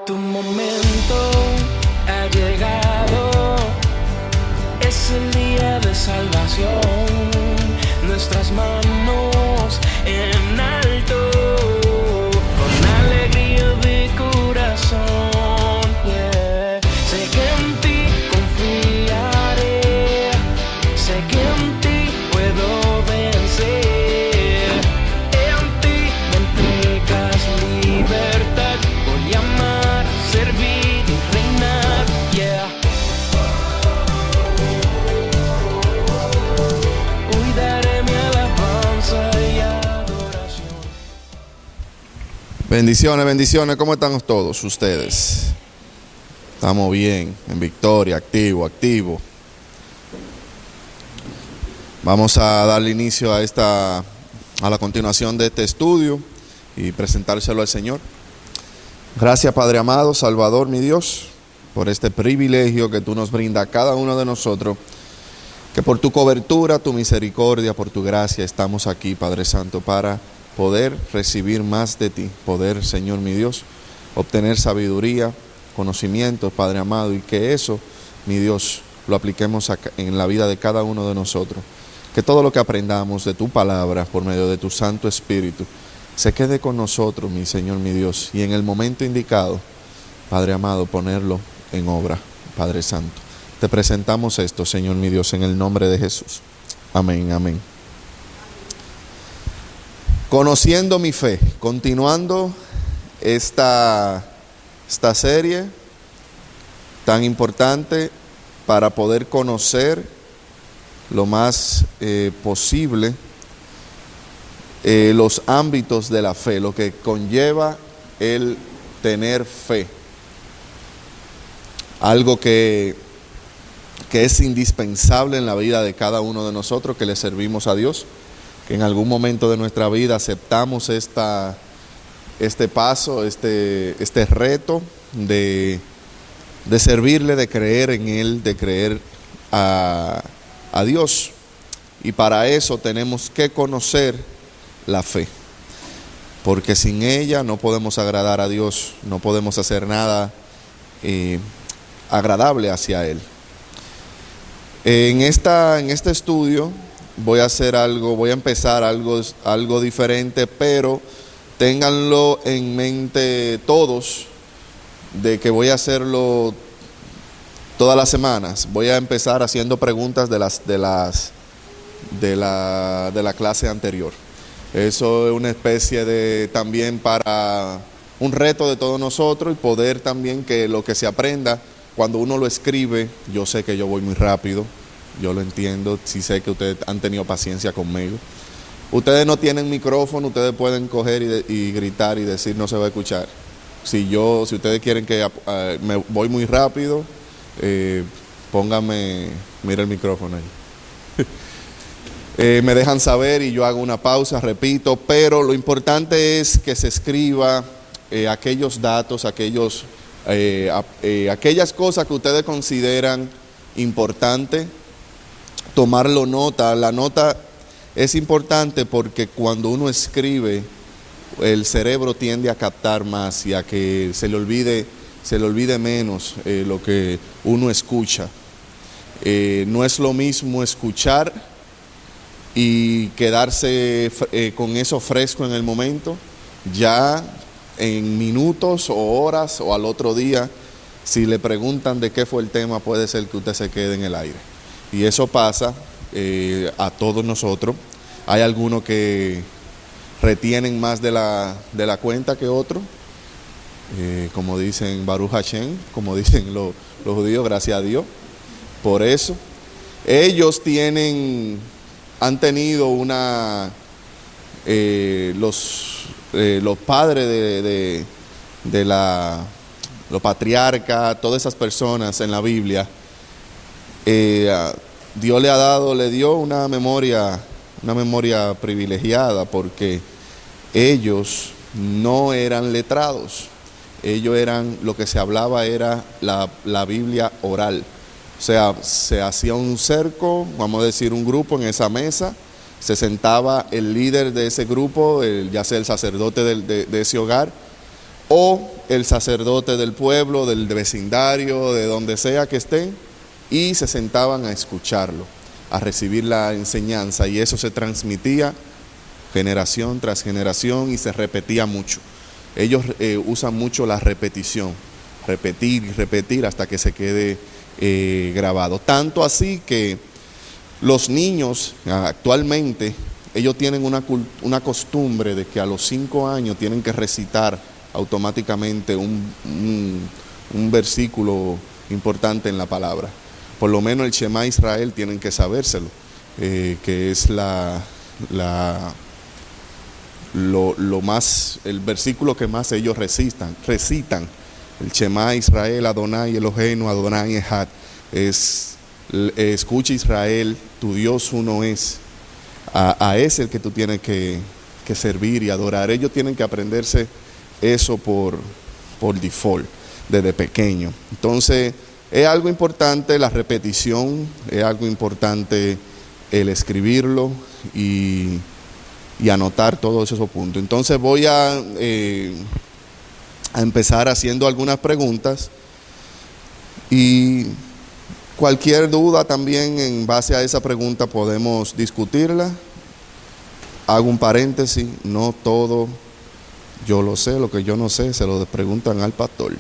Tu momento ha llegado, es el día de salvación. Nuestras manos en alto, con alegría de corazón. Yeah. Sé que en ti confiaré, sé que en ti puedo vencer. En ti me entregas libertad, voy a amar, servir y reinar. Yeah. Hoy daré mi alabanza y adoración. Bendiciones, bendiciones. ¿Cómo están todos ustedes? Estamos bien, en victoria, activo. Vamos a darle inicio a la continuación de este estudio y presentárselo al Señor. Gracias, Padre amado, Salvador, mi Dios, por este privilegio que tú nos brindas a cada uno de nosotros, que por tu cobertura, tu misericordia, por tu gracia estamos aquí, Padre Santo, para poder recibir más de ti, poder, Señor mi Dios, obtener sabiduría, conocimiento, Padre amado, y que eso, mi Dios, lo apliquemos en la vida de cada uno de nosotros. Que todo lo que aprendamos de tu palabra por medio de tu Santo Espíritu se quede con nosotros, mi Señor, mi Dios, y en el momento indicado, Padre amado, ponerlo en obra, Padre Santo. Te presentamos esto, Señor, mi Dios, en el nombre de Jesús. Amén, amén. Conociendo mi fe, continuando esta serie tan importante para poder conocer lo más posible los ámbitos de la fe, lo que conlleva el tener fe. Algo que es indispensable en la vida de cada uno de nosotros que le servimos a Dios, que en algún momento de nuestra vida aceptamos este paso, este reto de servirle, de creer en Él, de creer a Dios. Y para eso tenemos que conocer la fe, porque sin ella no podemos agradar a Dios, no podemos hacer nada agradable hacia Él. En este estudio voy a empezar algo diferente, pero ténganlo en mente todos, de que voy a hacerlo todas las semanas. Voy a empezar haciendo preguntas de la clase anterior. Eso es una especie de también para un reto de todos nosotros, y poder también que lo que se aprenda, cuando uno lo escribe, yo sé que yo voy muy rápido, yo lo entiendo, sí sé que ustedes han tenido paciencia conmigo. Ustedes no tienen micrófono, ustedes pueden coger y gritar y decir no se va a escuchar. Si ustedes quieren que me voy muy rápido, pónganme, mira el micrófono ahí. Me dejan saber y yo hago una pausa, repito, pero lo importante es que se escriba aquellos datos, aquellas cosas que ustedes consideran importantes, tomarlo nota. La nota es importante porque cuando uno escribe, el cerebro tiende a captar más y a que se le olvide menos lo que uno escucha. No es lo mismo escuchar y quedarse con eso fresco en el momento, ya en minutos o horas o al otro día, si le preguntan de qué fue el tema, puede ser que usted se quede en el aire. Y eso pasa a todos nosotros. Hay algunos que retienen más de la cuenta que otros, como dicen Baruch Hashem, como dicen los judíos, gracias a Dios. Por eso, ellos han tenido los padres los patriarcas, todas esas personas en la Biblia, Dios le dio una memoria privilegiada, porque ellos no eran letrados, ellos lo que se hablaba era la Biblia oral. O sea, se hacía un cerco, vamos a decir un grupo en esa mesa, se sentaba el líder de ese grupo, ya sea el sacerdote de ese hogar, o el sacerdote del pueblo, del vecindario, de donde sea que estén, y se sentaban a escucharlo, a recibir la enseñanza, y eso se transmitía generación tras generación y se repetía mucho. Ellos usan mucho la repetición, repetir y repetir hasta que se quede grabado. Tanto así que los niños actualmente, ellos tienen una costumbre de que a los 5 años tienen que recitar automáticamente un versículo importante en la palabra. Por lo menos el Shema Israel tienen que sabérselo, que es el versículo que más ellos recitan. El Shema Israel, Adonai Eloheinu, Adonai Echad. Escucha Israel, tu Dios uno es. A ese el que tú tienes que servir y adorar. Ellos tienen que aprenderse eso por default, desde pequeño. Entonces, es algo importante la repetición, es algo importante el escribirlo y anotar todos esos puntos. Entonces voy a empezar haciendo algunas preguntas y cualquier duda también en base a esa pregunta podemos discutirla. Hago un paréntesis, no todo yo lo sé, lo que yo no sé se lo preguntan al pastor.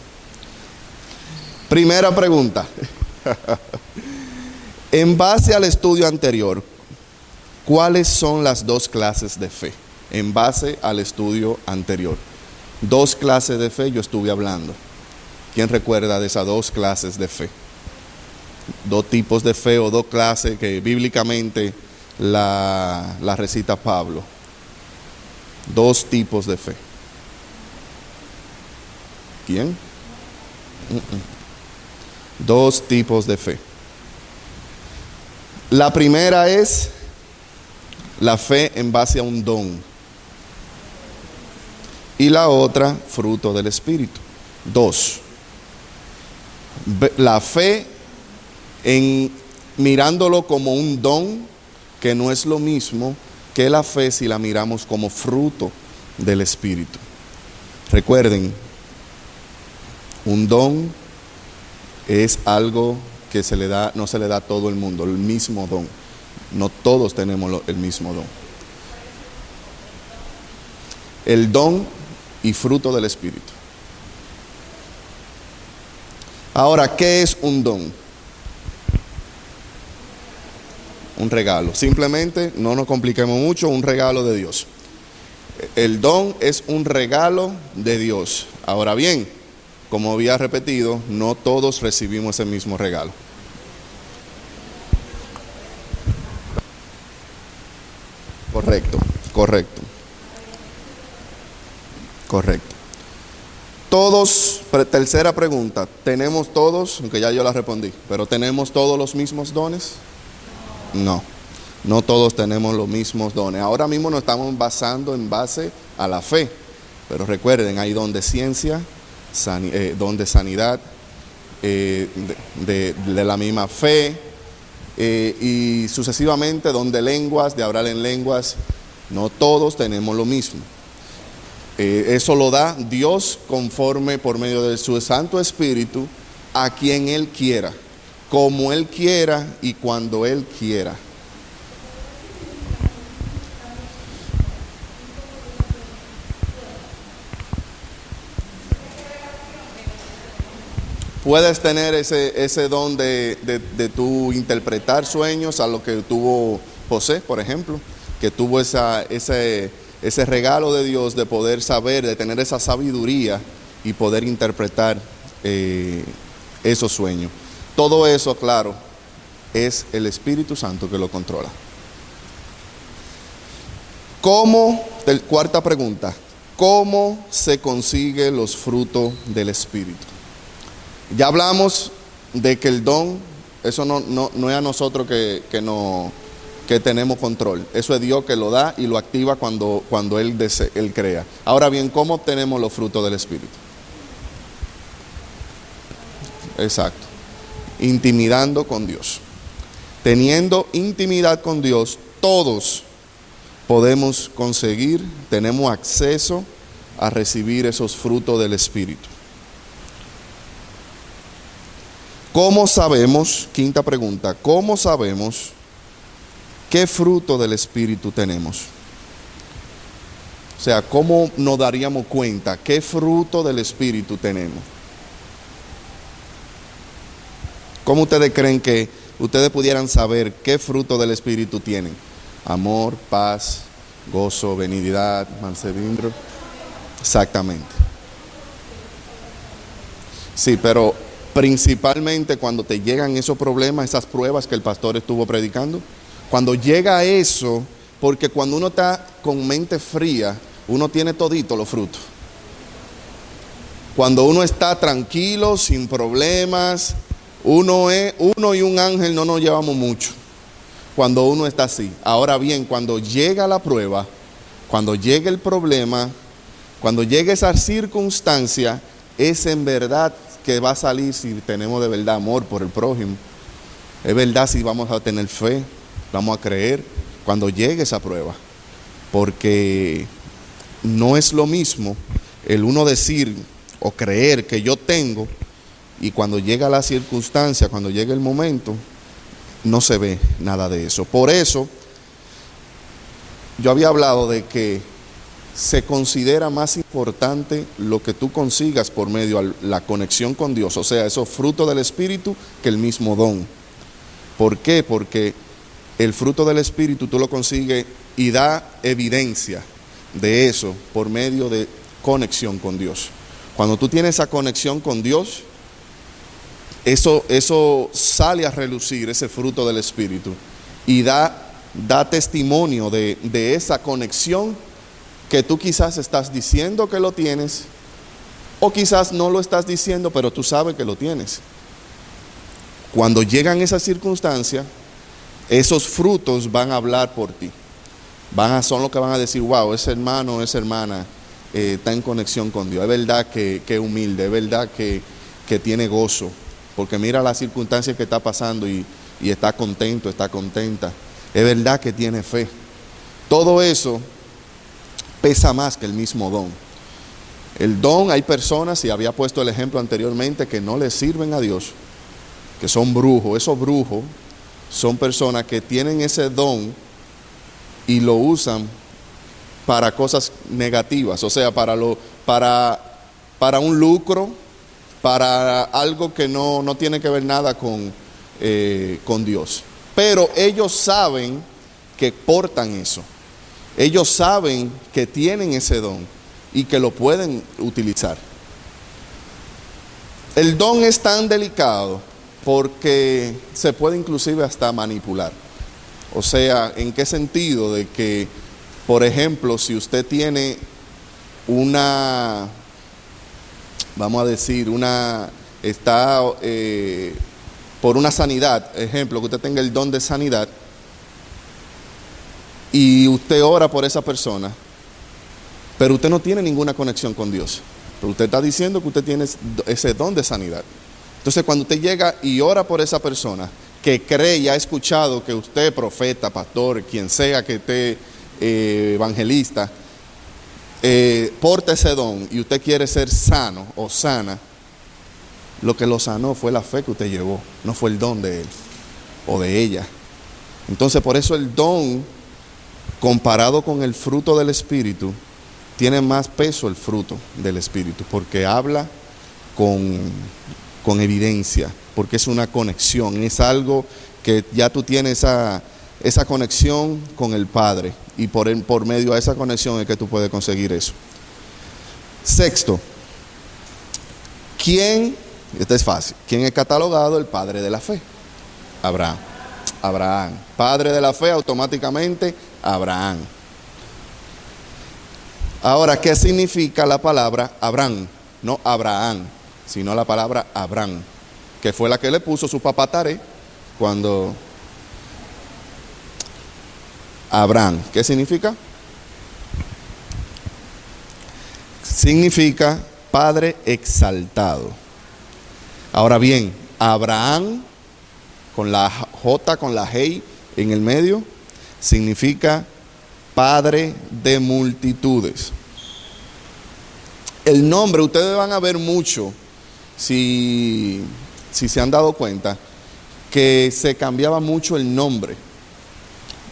Primera pregunta. En base al estudio anterior, ¿cuáles son las 2 clases de fe? En base al estudio anterior. 2 clases de fe yo estuve hablando. ¿Quién recuerda de esas 2 clases de fe? 2 tipos de fe o 2 clases que bíblicamente la recita Pablo. 2 tipos de fe. ¿Quién? 2 tipos de fe. La primera es la fe en base a un don. Y la otra, fruto del Espíritu. 2. La fe en mirándolo como un don, que no es lo mismo que la fe si la miramos como fruto del Espíritu. Recuerden, un don es algo que no se le da a todo el mundo, el mismo don. No todos tenemos el mismo don. El don y fruto del Espíritu. Ahora, ¿qué es un don? Un regalo. Simplemente, no nos compliquemos mucho, un regalo de Dios. El don es un regalo de Dios. Ahora bien, como había repetido, no todos recibimos ese mismo regalo. Correcto. Todos, tercera pregunta, ¿tenemos todos, aunque ya yo la respondí, pero tenemos todos los mismos dones? No todos tenemos los mismos dones. Ahora mismo nos estamos basando en base a la fe, pero recuerden, hay don de ciencia, don de sanidad, de la misma fe, y sucesivamente don de lenguas, de hablar en lenguas. No todos tenemos lo mismo. Eso lo da Dios conforme por medio de su Santo Espíritu a quien Él quiera, como Él quiera y cuando Él quiera. Puedes tener ese don de tú interpretar sueños, a lo que tuvo José, por ejemplo, que tuvo ese regalo de Dios de poder saber, de tener esa sabiduría y poder interpretar esos sueños. Todo eso, claro, es el Espíritu Santo que lo controla. Cuarta pregunta, ¿cómo se consigue los frutos del Espíritu? Ya hablamos de que el don, eso no es a nosotros que tenemos control. Eso es Dios que lo da y lo activa cuando Él crea. Ahora bien, ¿cómo obtenemos los frutos del Espíritu? Exacto. Intimidando con Dios. Teniendo intimidad con Dios, todos podemos conseguir, tenemos acceso a recibir esos frutos del Espíritu. ¿Cómo sabemos, quinta pregunta, cómo sabemos qué fruto del Espíritu tenemos? O sea, ¿cómo nos daríamos cuenta qué fruto del Espíritu tenemos? ¿Cómo ustedes creen que ustedes pudieran saber qué fruto del Espíritu tienen? Amor, paz, gozo, benignidad, mansedumbre. Exactamente. Sí, pero principalmente cuando te llegan esos problemas, esas pruebas que el pastor estuvo predicando, cuando llega eso, porque cuando uno está con mente fría, uno tiene todito los frutos. Cuando uno está tranquilo, sin problemas, uno y un ángel no nos llevamos mucho. Cuando uno está así. Ahora bien, cuando llega la prueba, cuando llega el problema, cuando llega esa circunstancia, es en verdad que va a salir si tenemos de verdad amor por el prójimo. Es verdad si vamos a tener fe, vamos a creer cuando llegue esa prueba. Porque no es lo mismo el uno decir o creer que yo tengo y cuando llega la circunstancia, cuando llega el momento, no se ve nada de eso. Por eso, yo había hablado de que se considera más importante lo que tú consigas por medio de la conexión con Dios, o sea, esos frutos del Espíritu, que el mismo don. ¿Por qué? Porque el fruto del Espíritu tú lo consigues y da evidencia de eso por medio de conexión con Dios. Cuando tú tienes esa conexión con Dios, eso sale a relucir, ese fruto del Espíritu, y da testimonio de esa conexión que tú quizás estás diciendo que lo tienes, o quizás no lo estás diciendo, pero tú sabes que lo tienes. Cuando llegan esas circunstancias, esos frutos van a hablar por ti. Son los que van a decir, wow, ese hermano, esa hermana está en conexión con Dios. Es verdad que es humilde, es verdad que tiene gozo, porque mira las circunstancias que está pasando y está contento, está contenta. Es verdad que tiene fe. Todo eso pesa más que el mismo don. El don, hay personas, y había puesto el ejemplo anteriormente, que no le sirven a Dios, que son brujos. Esos brujos son personas que tienen ese don y lo usan para cosas negativas, o sea, para un lucro, para algo que no tiene que ver nada con Dios. Pero ellos saben que portan eso. Ellos saben que tienen ese don y que lo pueden utilizar. El don es tan delicado porque se puede inclusive hasta manipular. O sea, ¿en qué sentido? De que, por ejemplo, si usted tiene vamos a decir, está por una sanidad, ejemplo, que usted tenga el don de sanidad, y usted ora por esa persona, pero usted no tiene ninguna conexión con Dios. Pero usted está diciendo que usted tiene ese don de sanidad. Entonces, cuando usted llega y ora por esa persona, que cree y ha escuchado que usted, profeta, pastor, quien sea que esté evangelista, porta ese don y usted quiere ser sano o sana, lo que lo sanó fue la fe que usted llevó, no fue el don de él o de ella. Entonces, por eso el don, comparado con el fruto del Espíritu, tiene más peso el fruto del Espíritu, porque habla con evidencia, porque es una conexión, es algo que ya tú tienes esa conexión con el Padre, y por medio de esa conexión es que tú puedes conseguir eso. Sexto, este es fácil, ¿quién es catalogado el padre de la fe? Abraham. Padre de la fe, automáticamente Abraham. Ahora, ¿qué significa la palabra Abraham? No Abraham, sino la palabra Abraham, que fue la que le puso su papá Taré cuando Abraham. ¿Qué significa? Significa Padre exaltado. Ahora bien, Abraham, con la J, con la Hei en el medio, significa Padre de multitudes. El nombre, ustedes van a ver mucho, si se han dado cuenta, que se cambiaba mucho el nombre.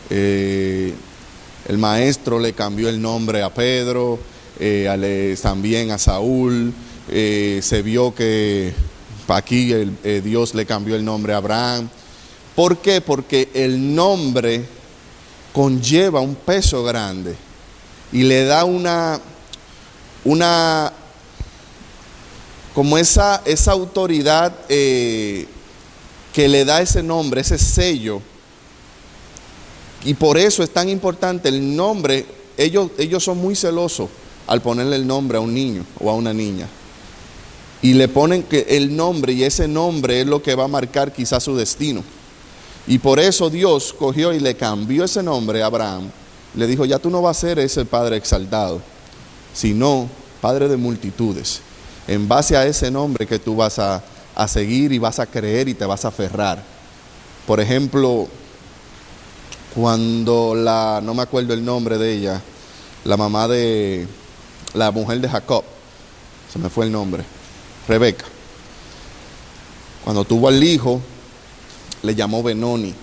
El maestro le cambió el nombre a Pedro, también a Saúl. Se vio que aquí Dios le cambió el nombre a Abraham. ¿Por qué? Porque el nombre conlleva un peso grande y le da como esa autoridad que le da ese nombre, ese sello. Y por eso es tan importante el nombre. Ellos son muy celosos al ponerle el nombre a un niño o a una niña. Y le ponen que el nombre, y ese nombre es lo que va a marcar quizás su destino. Y por eso Dios cogió y le cambió ese nombre a Abraham. Le dijo, ya tú no vas a ser ese padre exaltado, sino padre de multitudes. En base a ese nombre que tú vas a seguir y vas a creer y te vas a aferrar. Por ejemplo, cuando no me acuerdo el nombre de ella, la mujer de Jacob, se me fue el nombre, Rebeca. Cuando tuvo al hijo, le llamó Benoni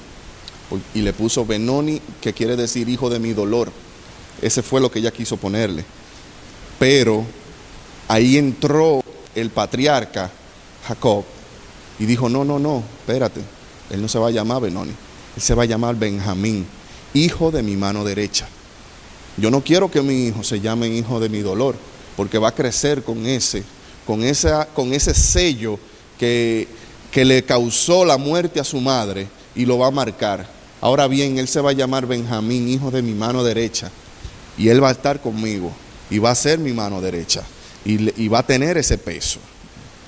y le puso Benoni, que quiere decir hijo de mi dolor. Ese fue lo que ella quiso ponerle. Pero ahí entró el patriarca Jacob y dijo, no, espérate, él no se va a llamar Benoni, él se va a llamar Benjamín, hijo de mi mano derecha. Yo no quiero que mi hijo se llame hijo de mi dolor, porque va a crecer con ese sello que le causó la muerte a su madre y lo va a marcar. Ahora bien, él se va a llamar Benjamín, hijo de mi mano derecha, y él va a estar conmigo y va a ser mi mano derecha y va a tener ese peso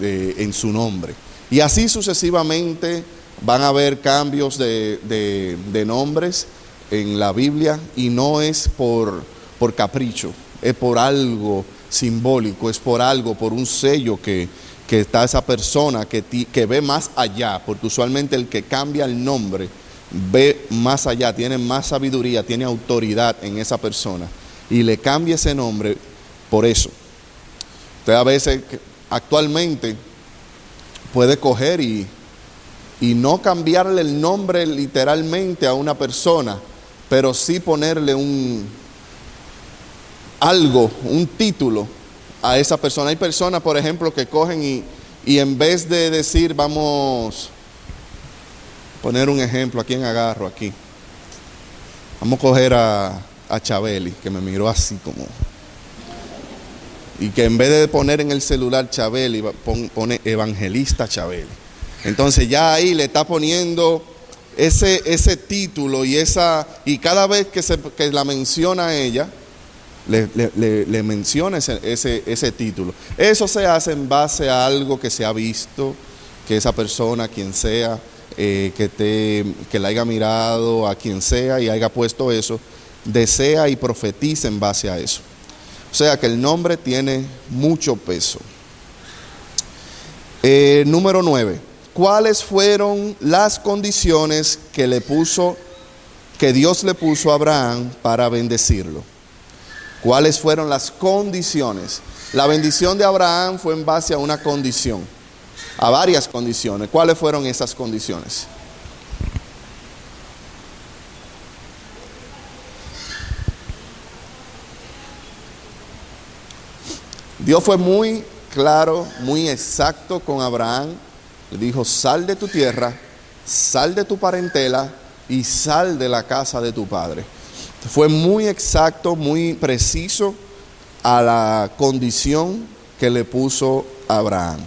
en su nombre. Y así sucesivamente van a haber cambios de nombres en la Biblia, y no es por capricho, es por algo simbólico, es por un sello que está esa persona que ve más allá, porque usualmente el que cambia el nombre ve más allá, tiene más sabiduría, tiene autoridad en esa persona, y le cambia ese nombre por eso. Usted a veces, actualmente, puede coger y no cambiarle el nombre literalmente a una persona, pero sí ponerle un título a esa persona. Hay personas, por ejemplo, que cogen y en vez de decir, vamos a poner un ejemplo, ¿a quién agarro aquí? Vamos a coger a Chabeli, que me miró así como... Y que en vez de poner en el celular Chabeli, pone Evangelista Chabeli. Entonces ya ahí le está poniendo ese título y cada vez que la menciona a ella, le menciona ese título. Eso se hace en base a algo que se ha visto, que esa persona, quien sea, que la haya mirado, a quien sea y haya puesto eso, desea y profetiza en base a eso. O sea que el nombre tiene mucho peso. Número 9. ¿Cuáles fueron las condiciones que Dios le puso a Abraham para bendecirlo? ¿Cuáles fueron las condiciones? La bendición de Abraham fue en base a una condición, a varias condiciones. ¿Cuáles fueron esas condiciones? Dios fue muy claro, muy exacto con Abraham. Le dijo, sal de tu tierra, sal de tu parentela y sal de la casa de tu padre. Fue muy exacto, muy preciso a la condición que le puso Abraham.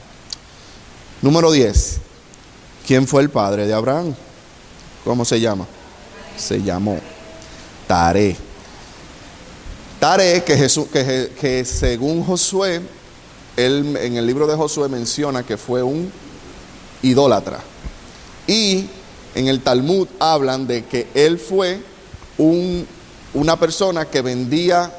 Número 10. ¿Quién fue el padre de Abraham? ¿Cómo se llama? Se llamó Taré. Taré, que según Josué, él en el libro de Josué menciona que fue un idólatra. Y en el Talmud hablan de que él fue una persona que vendía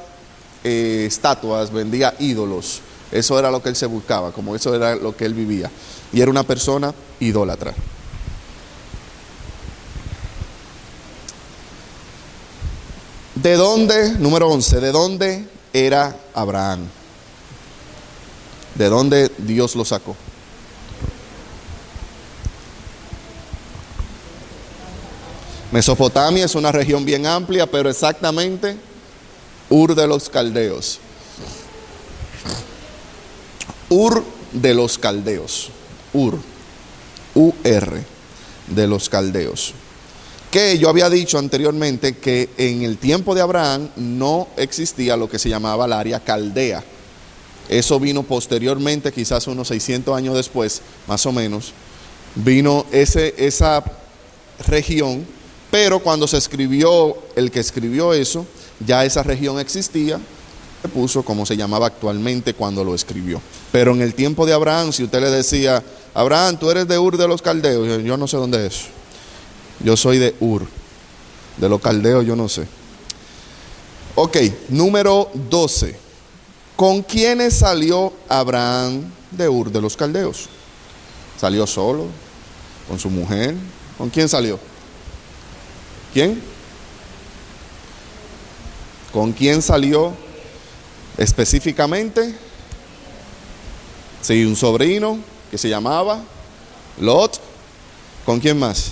estatuas, vendía ídolos. Eso era lo que él se buscaba, como eso era lo que él vivía. Y era una persona idólatra. ¿De dónde, número 11, de dónde era Abraham? ¿De dónde Dios lo sacó? Mesopotamia es una región bien amplia, pero exactamente Ur de los Caldeos. Ur de los Caldeos. Ur. U-R. De los Caldeos. Que yo había dicho anteriormente que en el tiempo de Abraham no existía lo que se llamaba el área caldea. Eso vino posteriormente, quizás unos 600 años después, más o menos. Vino esa región, pero cuando se escribió, el que escribió eso, ya esa región existía, se puso como se llamaba actualmente cuando lo escribió. Pero en el tiempo de Abraham, si usted le decía, Abraham, tú eres de Ur de los Caldeos, yo no sé dónde es eso. Yo soy de Ur, de los Caldeos yo no sé. Ok, número 12. ¿Con quiénes salió Abraham de Ur de los Caldeos? ¿Salió solo? ¿Con su mujer? ¿Con quién salió? ¿Quién? ¿Con quién salió específicamente? Sí, un sobrino que se llamaba Lot. ¿Con quién más?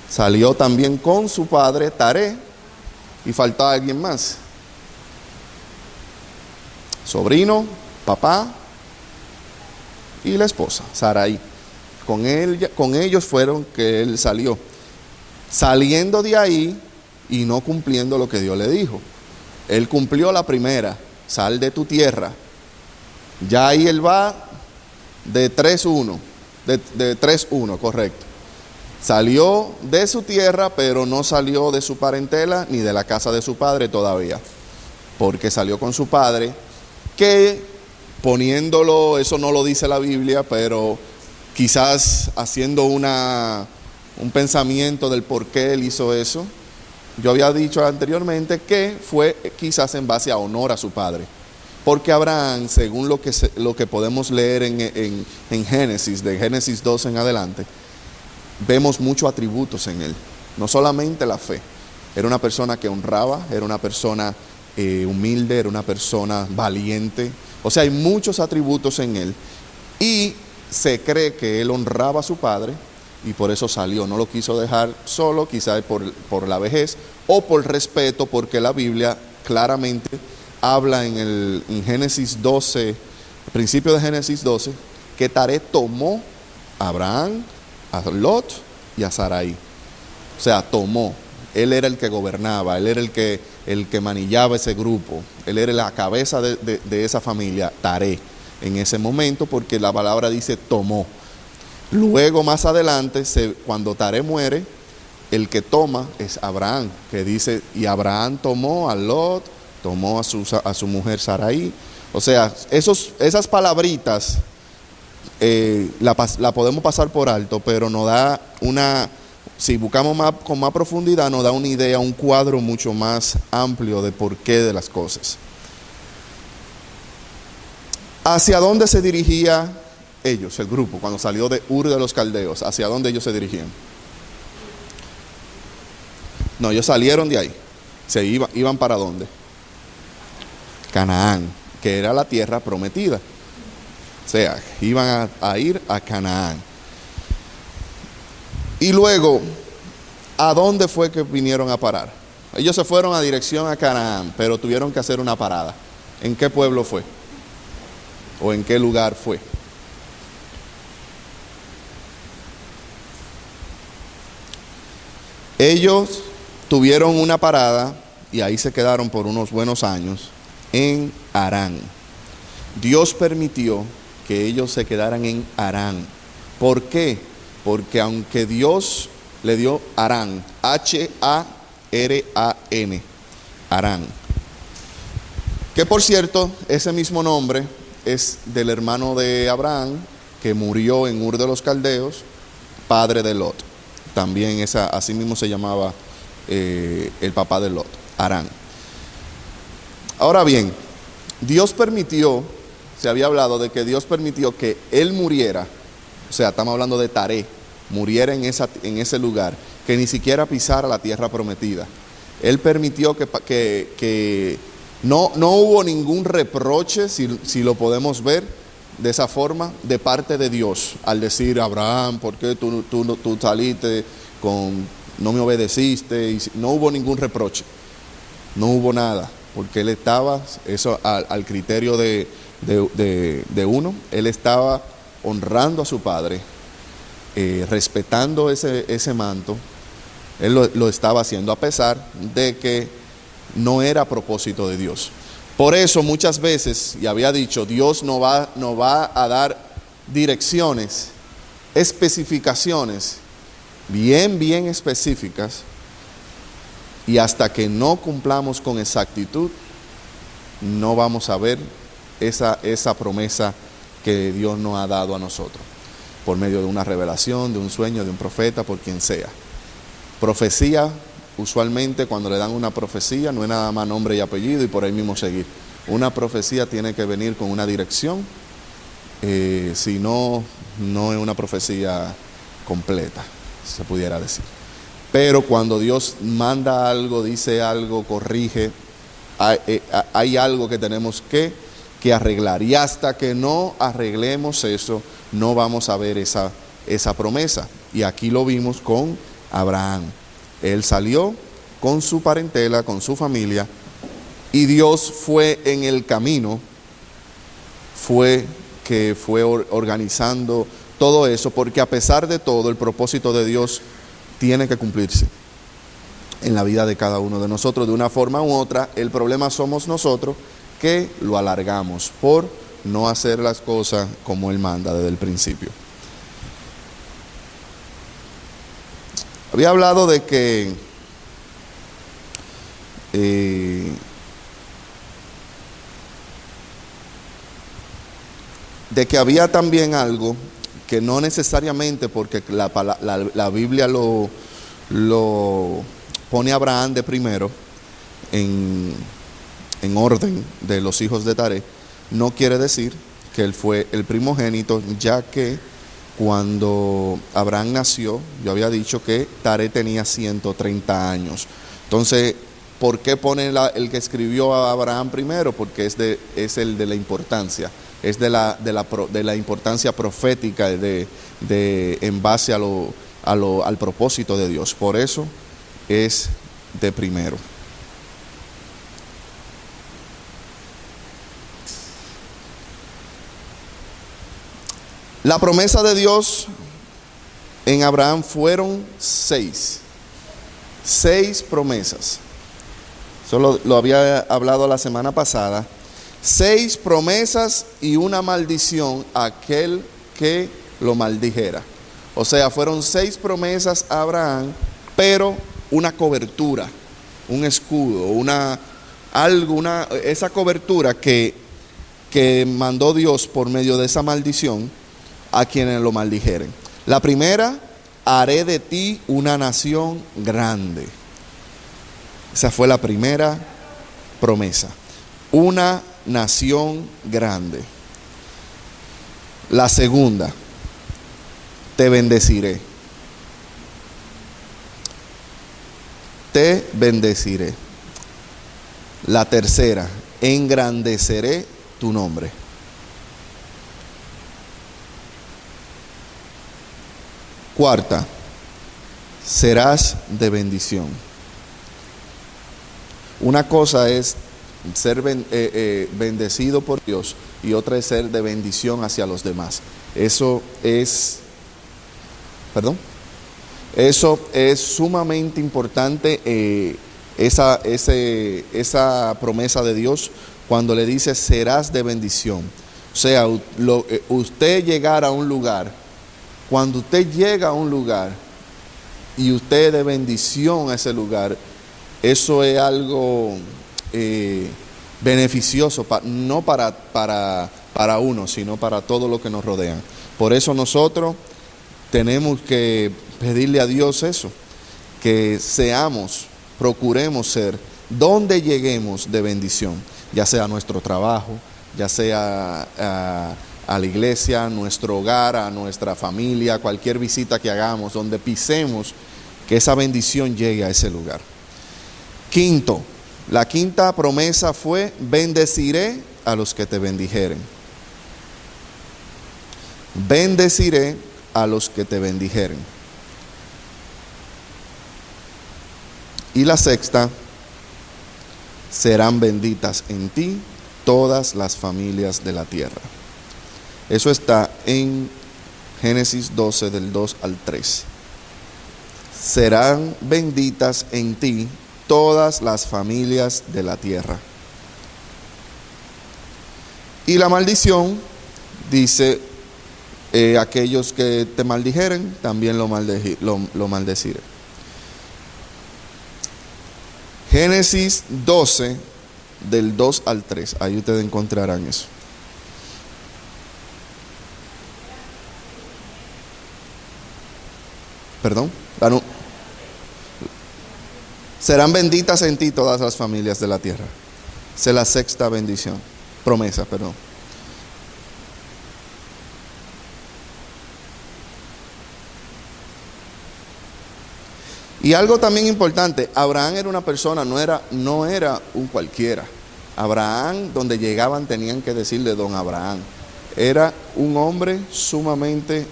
Salió también con su padre Taré y faltaba alguien más. Sobrino, papá y la esposa, Sarai. Con ellos fueron que él salió. Saliendo de ahí y no cumpliendo lo que Dios le dijo. Él cumplió la primera, sal de tu tierra. Ya ahí él va de 3-1, de 3-1, correcto. Salió de su tierra, pero no salió de su parentela ni de la casa de su padre todavía. Porque salió con su padre, que poniéndolo, eso no lo dice la Biblia, pero quizás haciendo un pensamiento del por qué él hizo eso. Yo había dicho anteriormente que fue quizás en base a honor a su padre. Porque Abraham, según lo que podemos leer en Génesis, de Génesis 2 en adelante, vemos muchos atributos en él, no solamente la fe. Era una persona que honraba, era una persona humilde, era una persona valiente. O sea, hay muchos atributos en él. Y se cree que él honraba a su padre y por eso salió. No lo quiso dejar solo, quizás por la vejez o por respeto, porque la Biblia claramente habla en Génesis 12, al principio de Génesis 12, que Taré tomó a Abraham, a Lot y a Sarai. O sea, tomó. Él era el que gobernaba, él era el que manillaba ese grupo, él era la cabeza de esa familia, Taré, en ese momento, porque la palabra dice tomó. Luego, más adelante, cuando Taré muere, el que toma es Abraham, que dice, y Abraham tomó a Lot, tomó a su mujer Sarai. O sea, esas palabritas la podemos pasar por alto, pero nos da si buscamos con más profundidad, nos da una idea, un cuadro mucho más amplio de por qué de las cosas. ¿Hacia dónde se dirigía ellos, el grupo, cuando salió de Ur de los Caldeos? ¿Hacia dónde ellos se dirigían? No, ellos salieron de ahí. ¿Iban para dónde? Canaán, que era la tierra prometida. O sea, iban a ir a Canaán. Y luego, ¿a dónde fue que vinieron a parar? Ellos se fueron a dirección a Canaán, pero tuvieron que hacer una parada. ¿En qué pueblo fue? ¿O en qué lugar fue? Ellos tuvieron una parada y ahí se quedaron por unos buenos años en Harán. Dios permitió que ellos se quedaran en Harán. ¿Por qué? Porque aunque Dios le dio Harán, H-A-R-A-N, Harán, que por cierto, ese mismo nombre es del hermano de Abraham, que murió en Ur de los Caldeos, padre de Lot. También así mismo se llamaba el papá de Lot, Harán. Ahora bien, Dios permitió, se había hablado de que Dios permitió que él muriera. O sea, estamos hablando de Taré, muriera en ese lugar, que ni siquiera pisara la tierra prometida. Él permitió que no hubo ningún reproche, si lo podemos ver de esa forma, de parte de Dios, al decir: Abraham, ¿por qué tú saliste no me obedeciste? No hubo ningún reproche, no hubo nada, porque él estaba, eso al criterio de uno, él estaba honrando a su padre, respetando ese manto. Él lo estaba haciendo a pesar de que no era propósito de Dios. Por eso muchas veces, y había dicho, Dios no va a dar direcciones, especificaciones bien específicas, y hasta que no cumplamos con exactitud, no vamos a ver esa promesa que Dios nos ha dado a nosotros, por medio de una revelación, de un sueño, de un profeta, por quien sea. Profecía, usualmente cuando le dan una profecía, no es nada más nombre y apellido y por ahí mismo seguir. Una profecía tiene que venir con una dirección, si no, no es una profecía completa, se pudiera decir. Pero cuando Dios manda algo, dice algo, corrige, hay algo que tenemos que arreglar. Y hasta que no arreglemos eso, no vamos a ver esa promesa. Y aquí lo vimos con Abraham. Él salió con su parentela, con su familia, y Dios fue en el camino, fue organizando todo eso, porque a pesar de todo, el propósito de Dios tiene que cumplirse en la vida de cada uno de nosotros, de una forma u otra. El problema somos nosotros, que lo alargamos por no hacer las cosas como Él manda desde el principio. Había hablado de que había también algo que no necesariamente, porque la Biblia lo pone a Abraham de primero en orden de los hijos de Taré, no quiere decir que él fue el primogénito, ya que cuando Abraham nació, yo había dicho que Taré tenía 130 años. Entonces, ¿por qué pone el que escribió a Abraham primero? Porque es el de la importancia, es de la importancia profética en base al propósito de Dios. Por eso es de primero. La promesa de Dios en Abraham fueron 6 promesas. Eso lo había hablado la semana pasada. 6 promesas y una maldición a aquel que lo maldijera. O sea, fueron 6 promesas a Abraham, pero una cobertura, un escudo, esa cobertura que mandó Dios por medio de esa maldición a quienes lo maldijeren. La primera: haré de ti una nación grande. Esa fue la primera promesa, una nación grande. La segunda: te bendeciré. Te bendeciré. La tercera: engrandeceré tu nombre. Cuarta: serás de bendición. Una cosa es ser bendecido por Dios y otra es ser de bendición hacia los demás. Eso es sumamente importante, esa promesa de Dios cuando le dice serás de bendición. O sea, usted llegar a un lugar, cuando usted llega a un lugar y usted es de bendición a ese lugar, eso es algo beneficioso, no para uno, sino para todo lo que nos rodean. Por eso nosotros tenemos que pedirle a Dios eso, que procuremos ser, donde lleguemos, de bendición, ya sea a nuestro trabajo, ya sea a la iglesia, a nuestro hogar, a nuestra familia, cualquier visita que hagamos, donde pisemos, que esa bendición llegue a ese lugar. Quinto, la quinta promesa fue: bendeciré a los que te bendijeren. Bendeciré a los que te bendijeren. Y la sexta: serán benditas en ti todas las familias de la tierra. Eso está en Génesis 12, del 2 al 3. Serán benditas en ti todas las familias de la tierra. Y la maldición dice: aquellos que te maldijeren, también lo maldeciré. Génesis 12, del 2 al 3. Ahí ustedes encontrarán eso. Perdón. Serán benditas en ti todas las familias de la tierra. Esa es la sexta bendición. Promesa, perdón. Y algo también importante: Abraham era una persona, no era un cualquiera. Abraham, donde llegaban tenían que decirle don Abraham. Era un hombre sumamente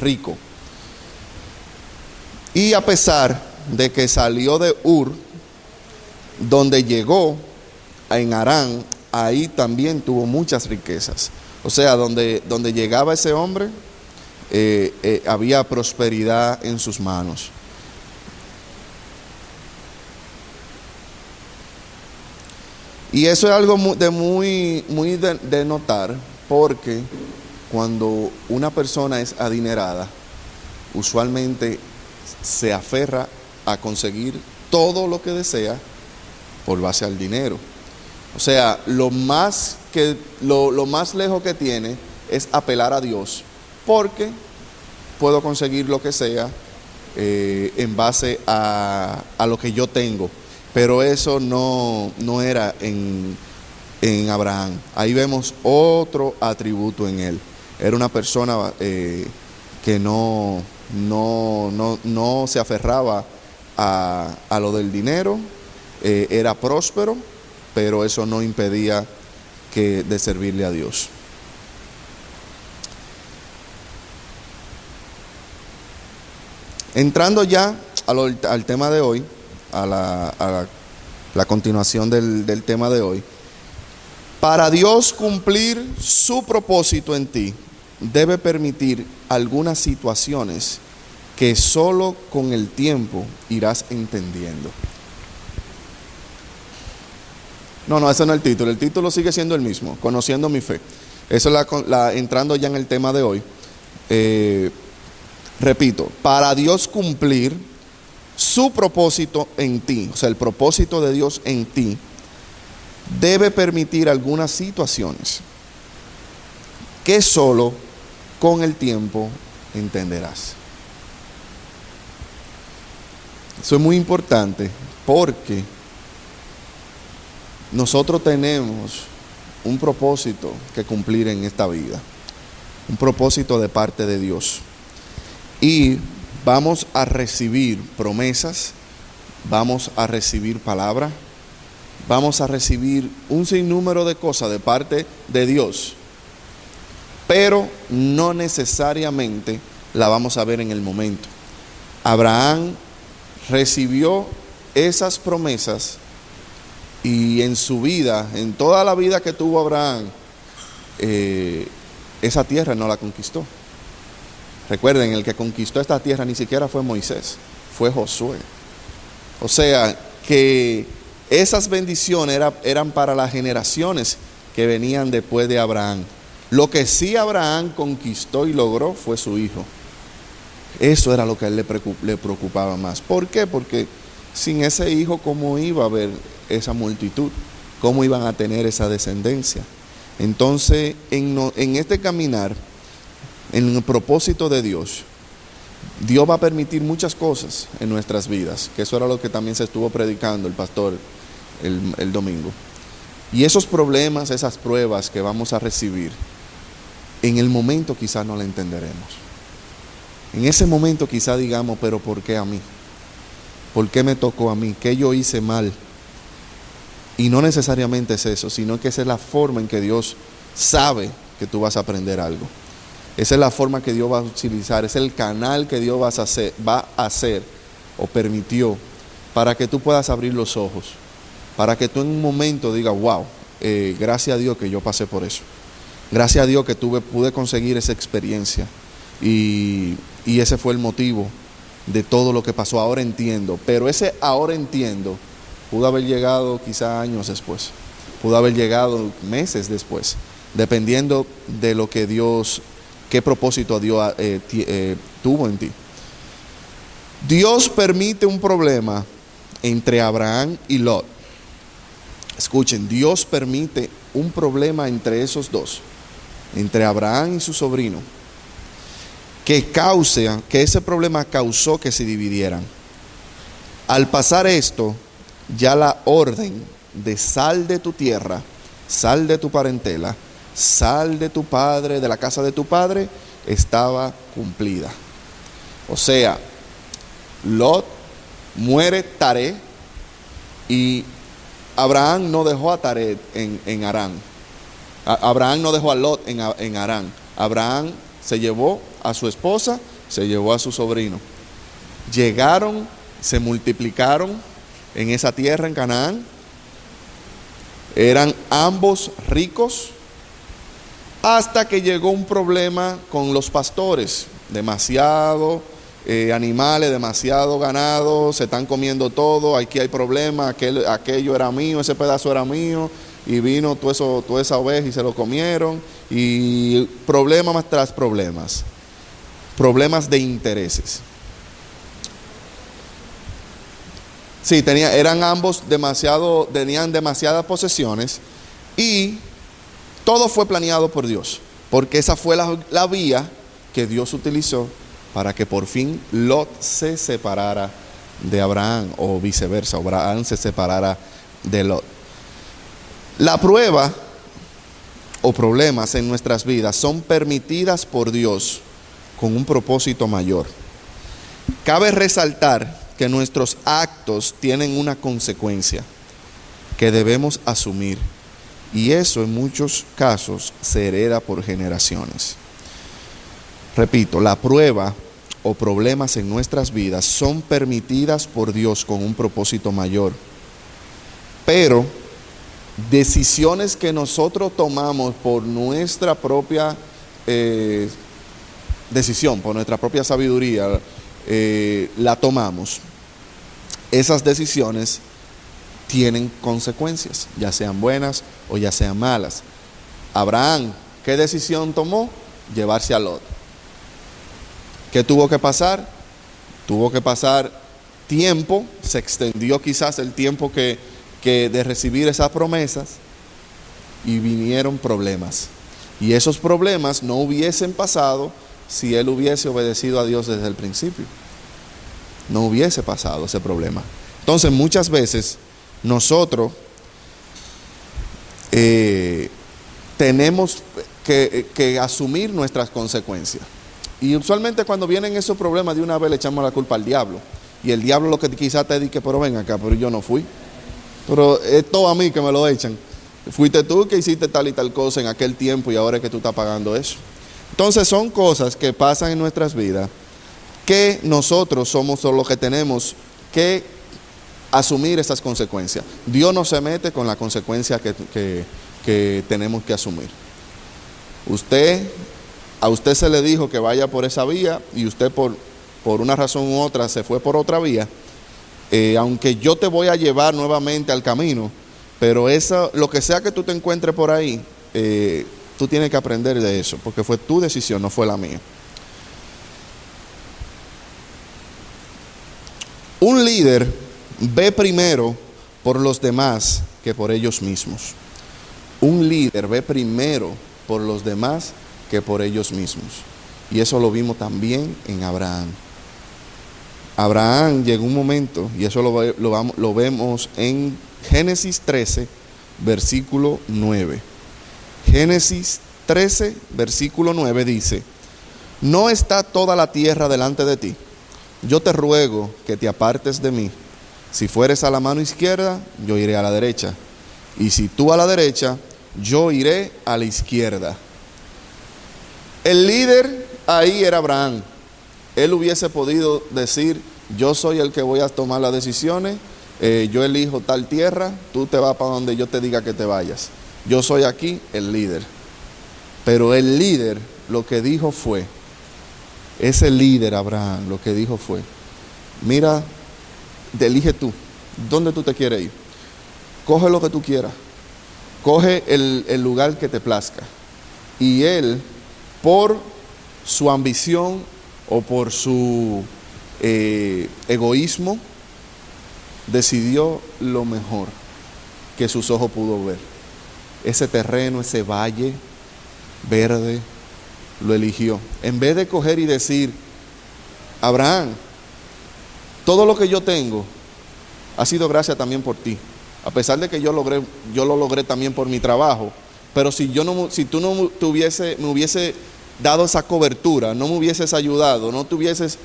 rico. Y a pesar de que salió de Ur, donde llegó en Harán, ahí también tuvo muchas riquezas. O sea, donde llegaba ese hombre, había prosperidad en sus manos. Y eso es algo muy de notar, porque cuando una persona es adinerada, usualmente se aferra a conseguir todo lo que desea por base al dinero. O sea, lo más lejos que tiene es apelar a Dios, porque puedo conseguir lo que sea en base a lo que yo tengo. Pero eso no era en Abraham. Ahí vemos otro atributo en él. Era una persona que no se aferraba a lo del dinero. Era próspero, pero eso no impedía de servirle a Dios. Entrando ya al tema de hoy, a la continuación del tema de hoy. Para Dios cumplir su propósito en ti, debe permitir algunas situaciones que solo con el tiempo irás entendiendo. No, ese no es el título. El título sigue siendo el mismo: Conociendo mi fe. Eso es entrando ya en el tema de hoy. Repito: para Dios cumplir su propósito en ti, o sea, el propósito de Dios en ti, debe permitir algunas situaciones que solo con el tiempo entenderás. Eso es muy importante, porque nosotros tenemos un propósito que cumplir en esta vida, un propósito de parte de Dios, y vamos a recibir promesas, vamos a recibir palabra, vamos a recibir un sinnúmero de cosas de parte de Dios, pero no necesariamente la vamos a ver en el momento. Abraham recibió esas promesas, y en su vida, en toda la vida que tuvo Abraham, esa tierra no la conquistó. Recuerden, el que conquistó esta tierra ni siquiera fue Moisés, fue Josué. O sea, que esas bendiciones eran para las generaciones que venían después de Abraham. Lo que sí Abraham conquistó y logró fue su hijo. Eso era lo que a él le preocupaba más. ¿Por qué? Porque sin ese hijo, ¿cómo iba a haber esa multitud? ¿Cómo iban a tener esa descendencia? Entonces, en este caminar, en el propósito de Dios, Dios va a permitir muchas cosas en nuestras vidas, que eso era lo que también se estuvo predicando el pastor el domingo. Y esos problemas, esas pruebas que vamos a recibir, en el momento quizás no la entenderemos. En ese momento quizás digamos: pero ¿por qué a mí? ¿Por qué me tocó a mí? ¿Qué yo hice mal? Y no necesariamente es eso, sino que esa es la forma en que Dios sabe que tú vas a aprender algo. Esa es la forma que Dios va a utilizar, es el canal que Dios va a hacer o permitió para que tú puedas abrir los ojos, para que tú en un momento digas, wow, gracias a Dios que yo pasé por eso. Gracias a Dios que pude conseguir esa experiencia. Y ese fue el motivo de todo lo que pasó. Ahora entiendo. Pero ese ahora entiendo pudo haber llegado quizá años después. Pudo haber llegado meses después. Dependiendo de lo que Dios, qué propósito Dios tuvo en ti. Dios permite un problema entre Abraham y Lot. Escuchen, Dios permite un problema entre esos dos, entre Abraham y su sobrino, que ese problema causó que se dividieran. Al pasar esto, ya la orden de sal de tu tierra, sal de tu parentela, sal de tu padre, de la casa de tu padre, estaba cumplida. O sea, Lot muere Taré y Abraham no dejó a Taré en Harán. Abraham no dejó a Lot en Harán. Abraham se llevó a su esposa, se llevó a su sobrino. Llegaron, se multiplicaron en esa tierra, en Canaán. Eran ambos ricos, hasta que llegó un problema con los pastores. Demasiado animales, demasiado ganado, se están comiendo todo, aquí hay problema, aquello era mío, ese pedazo era mío, y vino toda esa oveja y se lo comieron, y problemas tras problemas de intereses. Sí, eran ambos tenían demasiadas posesiones, y todo fue planeado por Dios, porque esa fue la vía que Dios utilizó para que por fin Lot se separara de Abraham, o viceversa, Abraham se separara de Lot. La prueba o problemas en nuestras vidas son permitidas por Dios con un propósito mayor. Cabe resaltar que nuestros actos tienen una consecuencia que debemos asumir, y eso en muchos casos se hereda por generaciones. Repito, la prueba o problemas en nuestras vidas son permitidas por Dios con un propósito mayor. Pero decisiones que nosotros tomamos por nuestra propia decisión, por nuestra propia sabiduría, la tomamos. Esas decisiones tienen consecuencias, ya sean buenas o ya sean malas. Abraham, ¿qué decisión tomó? Llevarse a Lot. ¿Qué tuvo que pasar? Tuvo que pasar tiempo, se extendió quizás el tiempo que de recibir esas promesas, y vinieron problemas. Y esos problemas no hubiesen pasado si él hubiese obedecido a Dios desde el principio. No hubiese pasado ese problema. Entonces, muchas veces nosotros tenemos que asumir nuestras consecuencias. Y usualmente cuando vienen esos problemas, de una vez le echamos la culpa al diablo. Y el diablo lo que quizás te dice, pero ven acá, pero yo no fui. Pero es todo a mí que me lo echan. Fuiste tú que hiciste tal y tal cosa en aquel tiempo, y ahora es que tú estás pagando eso. Entonces son cosas que pasan en nuestras vidas, que nosotros somos los que tenemos que asumir esas consecuencias. Dios no se mete con la consecuencia que tenemos que asumir. A usted se le dijo que vaya por esa vía, y usted por una razón u otra se fue por otra vía. Aunque yo te voy a llevar nuevamente al camino, pero lo que sea que tú te encuentres por ahí, tú tienes que aprender de eso, porque fue tu decisión, no fue la mía. Un líder ve primero por los demás que por ellos mismos. Un líder ve primero por los demás que por ellos mismos. Y eso lo vimos también en Abraham. Abraham llegó un momento, y eso lo vemos en Génesis 13, versículo 9. Génesis 13, versículo 9 dice: ¿no está toda la tierra delante de ti? Yo te ruego que te apartes de mí Si fueres a la mano izquierda, yo iré a la derecha. Y si tú a la derecha, yo iré a la izquierda. El líder ahí era Abraham. Él hubiese podido decir, yo soy el que voy a tomar las decisiones, yo elijo tal tierra, tú te vas para donde yo te diga que te vayas. Yo soy aquí el líder. Pero el líder lo que dijo fue, ese líder Abraham lo que dijo fue, mira, elige tú, ¿dónde tú te quieres ir? Coge lo que tú quieras, coge el lugar que te plazca. Y él, por su ambición o por su egoísmo, decidió lo mejor que sus ojos pudo ver. Ese terreno, ese valle verde, lo eligió. En vez de coger y decir, Abraham, todo lo que yo tengo ha sido gracias también por ti. A pesar de que yo lo logré también por mi trabajo, pero si tú no me hubiese dado esa cobertura, no me hubieses ayudado, no te hubieses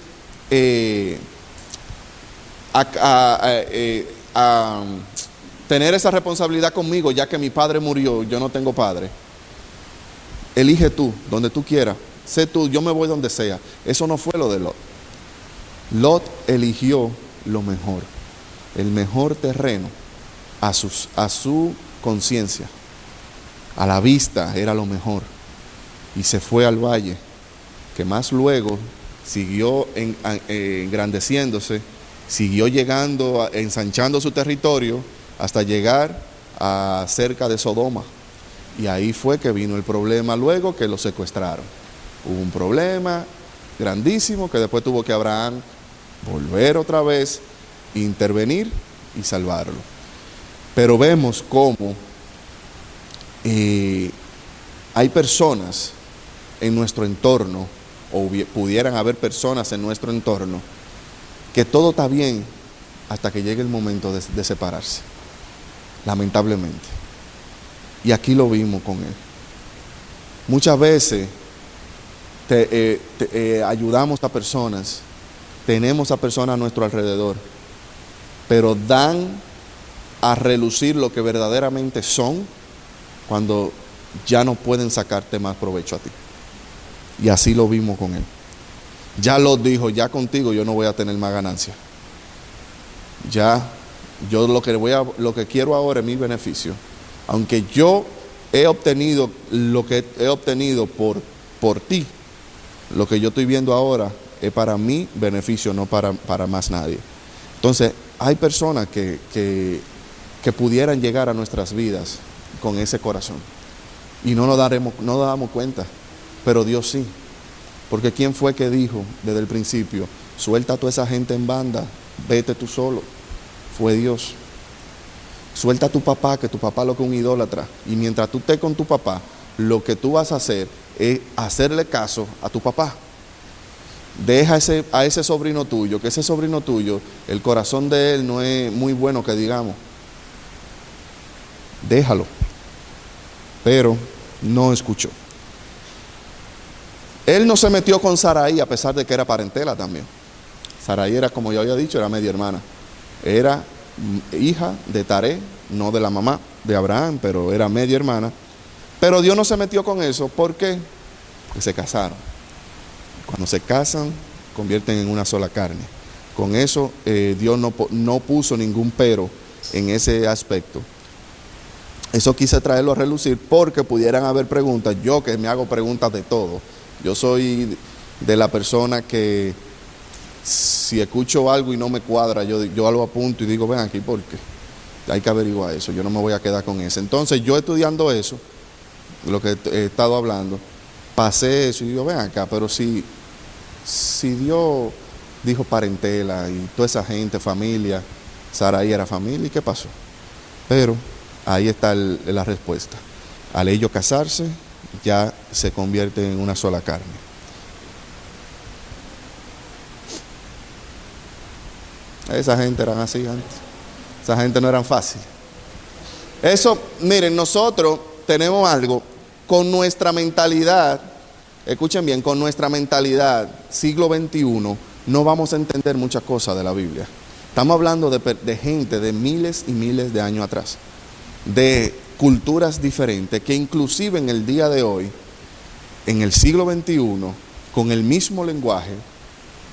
a tener esa responsabilidad conmigo, ya que mi padre murió, yo no tengo padre. Elige tú, donde tú quieras. Sé tú, yo me voy donde sea. Eso no fue lo de Lot. Lot eligió lo mejor, el mejor terreno a su conciencia. A la vista era lo mejor. Y se fue al valle, que más luego siguió engrandeciéndose, siguió llegando, ensanchando su territorio hasta llegar a cerca de Sodoma. Y ahí fue que vino el problema luego, que lo secuestraron. Hubo un problema grandísimo que después tuvo que Abraham volver otra vez, intervenir y salvarlo. Pero vemos cómo hay personas en nuestro entorno, o pudieran haber personas en nuestro entorno, que todo está bien hasta que llegue el momento de separarse, lamentablemente. Y aquí lo vimos con él. Muchas veces ayudamos a personas, tenemos a personas a nuestro alrededor, pero dan a relucir lo que verdaderamente son cuando ya no pueden sacarte más provecho a ti. Y así lo vimos con él. Ya lo dijo, ya contigo yo no voy a tener más ganancia. Ya, yo lo que quiero ahora es mi beneficio. Aunque yo he obtenido lo que he obtenido por ti, lo que yo estoy viendo ahora es para mi beneficio, no para más nadie. Entonces, hay personas que pudieran llegar a nuestras vidas con ese corazón. Y no nos damos cuenta, pero Dios sí. Porque ¿quién fue que dijo desde el principio, suelta a toda esa gente en banda, vete tú solo? Fue Dios. Suelta a tu papá, que tu papá lo que es un idólatra. Y mientras tú estés con tu papá, lo que tú vas a hacer es hacerle caso a tu papá. Deja a ese sobrino tuyo, que ese sobrino tuyo, el corazón de él no es muy bueno que digamos. Déjalo. Pero no escuchó. Él no se metió con Sarai a pesar de que era parentela también. Sarai era, como yo había dicho, era media hermana. Era hija de Taré, no de la mamá de Abraham, pero era media hermana. Pero Dios no se metió con eso. ¿Por qué? Porque se casaron. Cuando se casan, convierten en una sola carne. Con eso Dios no puso ningún pero en ese aspecto. Eso quise traerlo a relucir porque pudieran haber preguntas. Yo que me hago preguntas de todo. Yo soy de la persona que si escucho algo y no me cuadra, yo lo apunto y digo, ven aquí porque hay que averiguar eso. Yo no me voy a quedar con eso. Entonces yo estudiando eso, lo que he estado hablando, pasé eso y digo, ven acá, pero si Dios dijo parentela y toda esa gente, familia, Sarai era familia, ¿y qué pasó? Pero ahí está la respuesta. Al ellos casarse, ya se convierte en una sola carne. Esa gente eran así antes. Esa gente no eran fácil. Eso, miren, nosotros tenemos algo con nuestra mentalidad. Escuchen bien, con nuestra mentalidad, siglo XXI, no vamos a entender muchas cosas de la Biblia. Estamos hablando de gente de miles y miles de años atrás, de culturas diferentes, que inclusive en el día de hoy, en el siglo XXI, con el mismo lenguaje.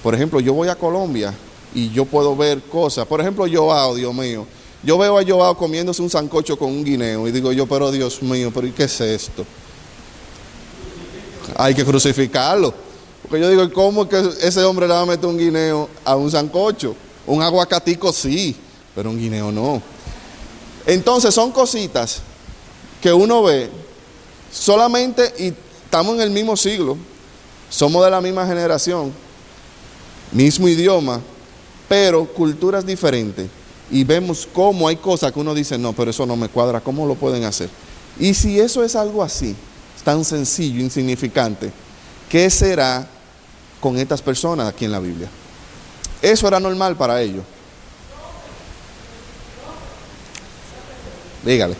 Por ejemplo, yo voy a Colombia y yo puedo ver cosas. Por ejemplo, Joao, Dios mío. Yo veo a Joao comiéndose un sancocho con un guineo y digo yo, pero Dios mío, ¿pero y qué es esto? Hay que crucificarlo. Porque yo digo, ¿cómo es que ese hombre le va a meter un guineo a un sancocho? Un aguacatico sí, pero un guineo no. Entonces son cositas que uno ve solamente, y estamos en el mismo siglo, somos de la misma generación, mismo idioma, pero culturas diferentes. Y vemos cómo hay cosas que uno dice, no, pero eso no me cuadra, ¿cómo lo pueden hacer? Y si eso es algo así, tan sencillo, insignificante, ¿qué será con estas personas aquí en la Biblia? Eso era normal para ellos. Dígale.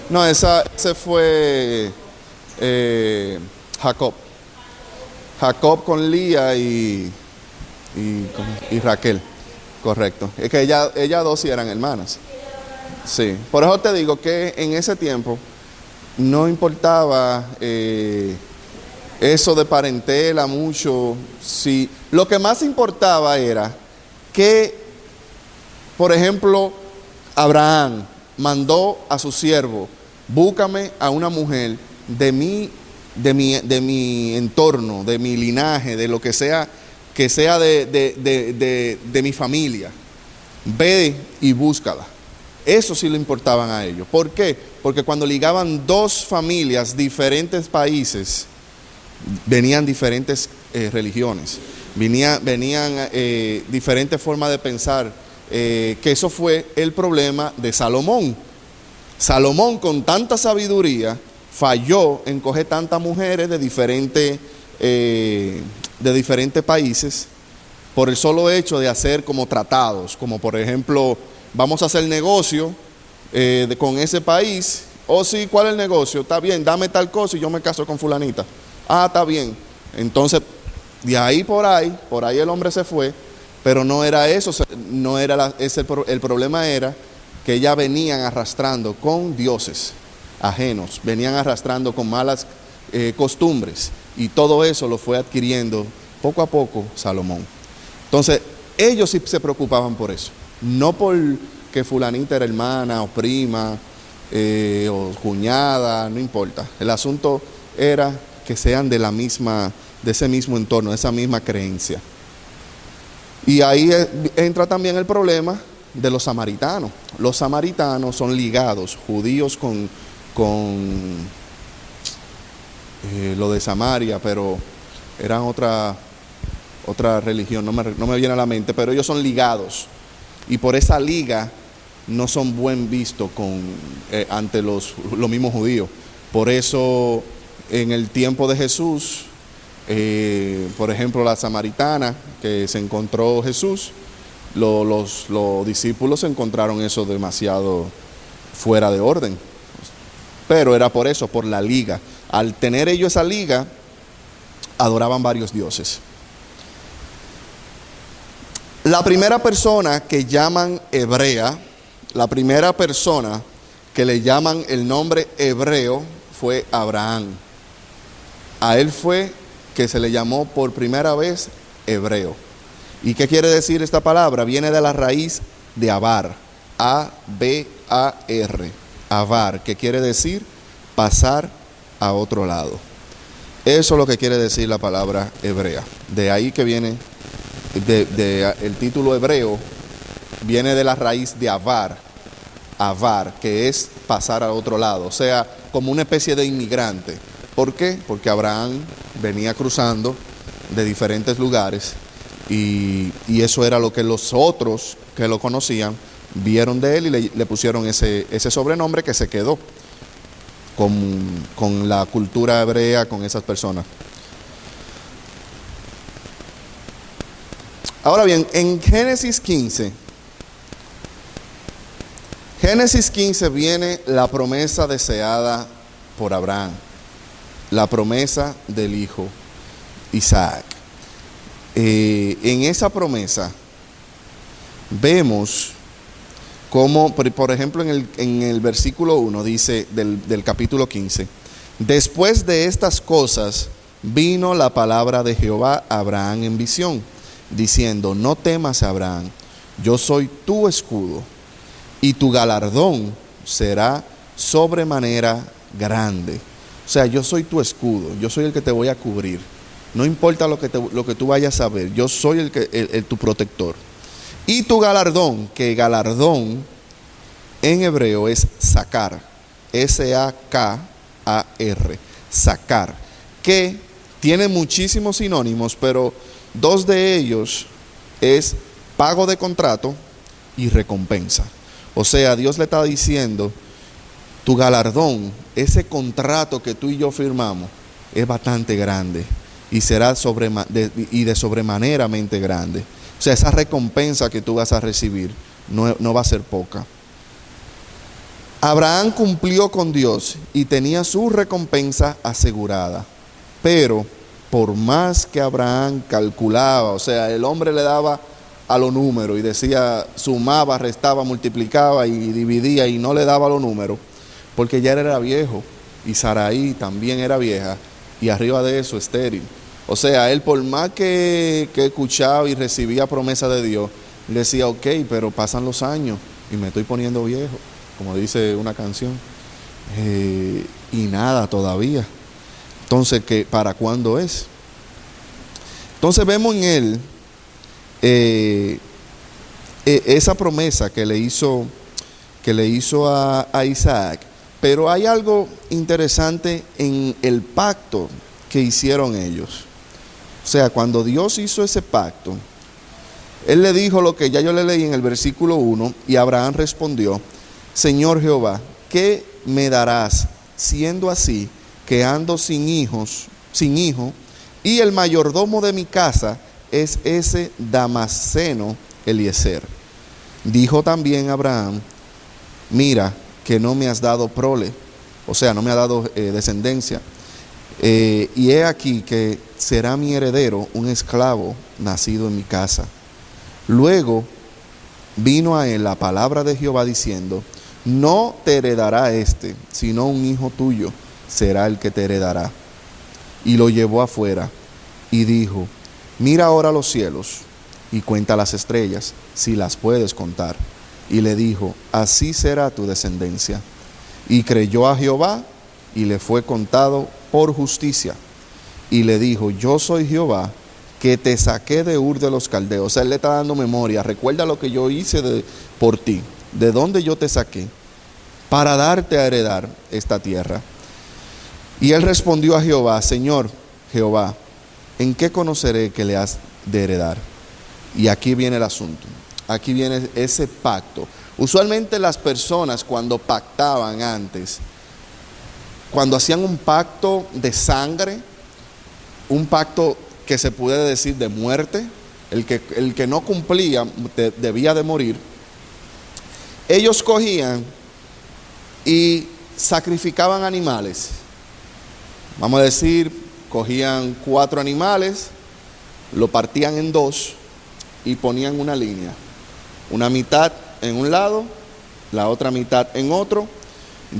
No, ese fue Jacob. Jacob con Lía y Raquel. Correcto. Es que ellas dos sí eran hermanas. Sí. Por eso te digo que en ese tiempo no importaba eso de parentela mucho. Sí. Lo que más importaba era que, por ejemplo, Abraham mandó a su siervo: búscame a una mujer de mi entorno, de mi linaje, de lo que sea de mi familia. Ve y búscala. Eso sí le importaban a ellos. ¿Por qué? Porque cuando ligaban dos familias, diferentes países, venían diferentes religiones, venían diferentes formas de pensar, que eso fue el problema de Salomón. Salomón, con tanta sabiduría, falló en coger tantas mujeres de diferentes países por el solo hecho de hacer como tratados, como por ejemplo, vamos a hacer negocio con ese país. O sí, ¿cuál es el negocio? Está bien, dame tal cosa y yo me caso con fulanita. Ah, está bien. Entonces, de ahí por ahí el hombre se fue, pero no era eso, no era el problema era que ya venían arrastrando con dioses ajenos, venían arrastrando con malas costumbres, y todo eso lo fue adquiriendo poco a poco Salomón. Entonces, ellos sí se preocupaban por eso, no por que fulanita era hermana o prima o cuñada, no importa. El asunto era que sean de ese mismo entorno, de esa misma creencia. Y ahí entra también el problema de los samaritanos. Los samaritanos son ligados, judíos con lo de Samaria, pero eran otra religión, no me viene a la mente, pero ellos son ligados, y por esa liga no son buen vistos ante los mismos judíos. Por eso en el tiempo de Jesús, por ejemplo, la samaritana que se encontró Jesús, los discípulos encontraron eso demasiado fuera de orden. Pero era por eso, por la liga. Al tener ellos esa liga, adoraban varios dioses. La primera persona que llaman hebrea, la primera persona que le llaman el nombre hebreo fue Abraham. A él fue que se le llamó por primera vez hebreo. ¿Y qué quiere decir esta palabra? Viene de la raíz de Abar, A-B-A-R, Abar, que quiere decir pasar a otro lado. Eso es lo que quiere decir la palabra hebrea. De ahí que viene, el título hebreo viene de la raíz de Avar, que es pasar a otro lado, o sea, como una especie de inmigrante. ¿Por qué? Porque Abraham venía cruzando de diferentes lugares, y eso era lo que los otros que lo conocían vieron de él, y le pusieron ese sobrenombre que se quedó con la cultura hebrea, con esas personas. Ahora bien, en Génesis 15 viene la promesa deseada por Abraham. la promesa del hijo Isaac. En esa promesa vemos como, por ejemplo, en el versículo 1 dice del capítulo 15, después de estas cosas vino la palabra de Jehová a Abraham en visión, diciendo, no temas, Abraham, yo soy tu escudo, y tu galardón será sobremanera grande. O sea, yo soy tu escudo, yo soy el que te voy a cubrir. No importa lo que tú vayas a ver, yo soy tu protector. Y tu galardón, que galardón en hebreo es sacar, S-A-K-A-R, sacar, que tiene muchísimos sinónimos, pero dos de ellos es pago de contrato y recompensa. O sea, Dios le está diciendo, tu galardón, ese contrato que tú y yo firmamos, es bastante grande y será de sobremaneramente grande. O sea, esa recompensa que tú vas a recibir no va a ser poca. Abraham cumplió con Dios y tenía su recompensa asegurada. Pero por más que Abraham calculaba, o sea, el hombre le daba a los números y decía, sumaba, restaba, multiplicaba y dividía y no le daba los números, porque ya él era viejo y Sarai también era vieja y arriba de eso estéril. O sea, él por más que escuchaba y recibía promesa de Dios, le decía, ok, pero pasan los años y me estoy poniendo viejo, como dice una canción, y nada todavía. Entonces, ¿para cuándo es? Entonces vemos en él esa promesa que le hizo a Isaac. Pero hay algo interesante en el pacto que hicieron ellos. O sea, cuando Dios hizo ese pacto, Él le dijo lo que ya yo le leí en el versículo 1, y Abraham respondió, Señor Jehová, ¿qué me darás siendo así que ando sin hijo, y el mayordomo de mi casa es ese Damaseno Eliezer? Dijo también Abraham, mira que no me has dado prole, o sea, no me ha dado descendencia, y he aquí que será mi heredero un esclavo nacido en mi casa. Luego vino a él la palabra de Jehová diciendo, no te heredará este, sino un hijo tuyo será el que te heredará. Y lo llevó afuera y dijo, mira ahora los cielos y cuenta las estrellas, si las puedes contar. Y le dijo, así será tu descendencia. Y creyó a Jehová y le fue contado por justicia. Y le dijo, yo soy Jehová que te saqué de Ur de los Caldeos. O sea, él le está dando memoria. Recuerda lo que yo hice por ti, de dónde yo te saqué, para darte a heredar esta tierra. Y él respondió a Jehová, Señor Jehová, ¿en qué conoceré que le has de heredar? Y aquí viene el asunto. Aquí viene ese pacto. Usualmente las personas cuando pactaban antes, cuando hacían un pacto de sangre, un pacto que se puede decir de muerte, el que no cumplía debía de morir, ellos cogían y sacrificaban animales. Vamos a decir, cogían 4 animales, lo partían en 2 y ponían una línea. Una mitad en un lado, la otra mitad en otro.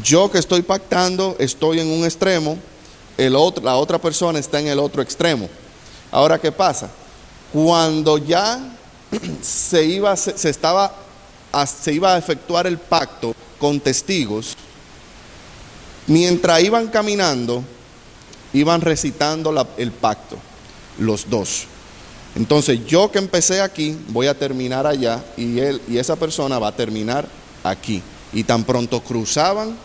Yo que estoy pactando estoy en un extremo, la otra persona está en el otro extremo. Ahora, ¿qué pasa? Cuando ya se iba a efectuar el pacto con testigos, mientras iban caminando, iban recitando el pacto, los dos. Entonces yo que empecé aquí voy a terminar allá y esa persona va a terminar aquí. Y tan pronto cruzaban,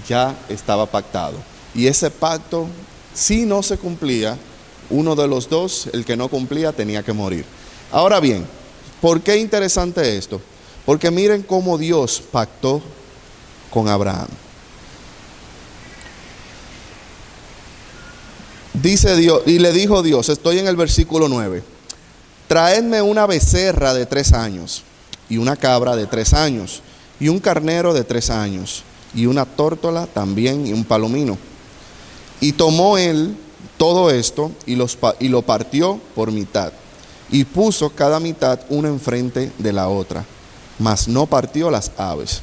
ya estaba pactado. Y ese pacto, si no se cumplía, uno de los dos, el que no cumplía, tenía que morir. Ahora bien, ¿por qué es interesante esto? Porque miren cómo Dios pactó con Abraham. Dice Dios, y le dijo Dios, estoy en el versículo 9, traedme una becerra de 3 años, y una cabra de 3 años, y un carnero de 3 años, y una tórtola también, y un palomino. Y tomó él todo esto y lo partió por mitad, y puso cada mitad una enfrente de la otra, mas no partió las aves.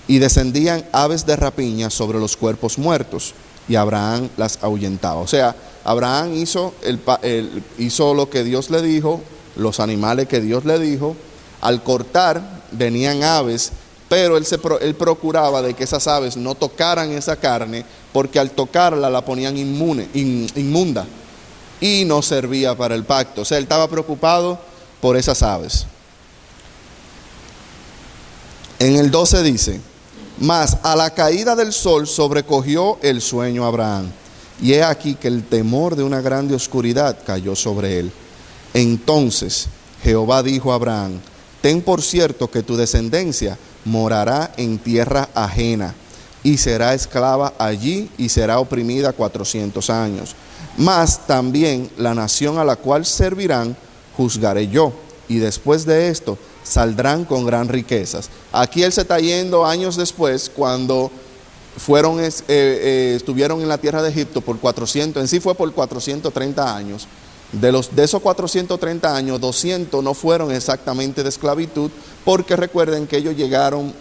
Y descendían aves de rapiña sobre los cuerpos muertos, y Abraham las ahuyentaba. O sea, Abraham hizo lo que Dios le dijo, los animales que Dios le dijo. Al cortar venían aves, pero él procuraba de que esas aves no tocaran esa carne, porque al tocarla la ponían inmunda y no servía para el pacto. O sea, él estaba preocupado por esas aves. En el 12 dice: mas a la caída del sol sobrecogió el sueño a Abraham, y he aquí que el temor de una grande oscuridad cayó sobre él. Entonces Jehová dijo a Abraham: ten por cierto que tu descendencia morará en tierra ajena, y será esclava allí, y será oprimida 400 años. Mas también la nación a la cual servirán juzgaré yo, y después de esto saldrán con gran riquezas. Aquí él se está yendo años después, cuando estuvieron en la tierra de Egipto por 400, en sí fue por 430 años. De esos 430 años, 200 no fueron exactamente de esclavitud, porque recuerden que ellos llegaron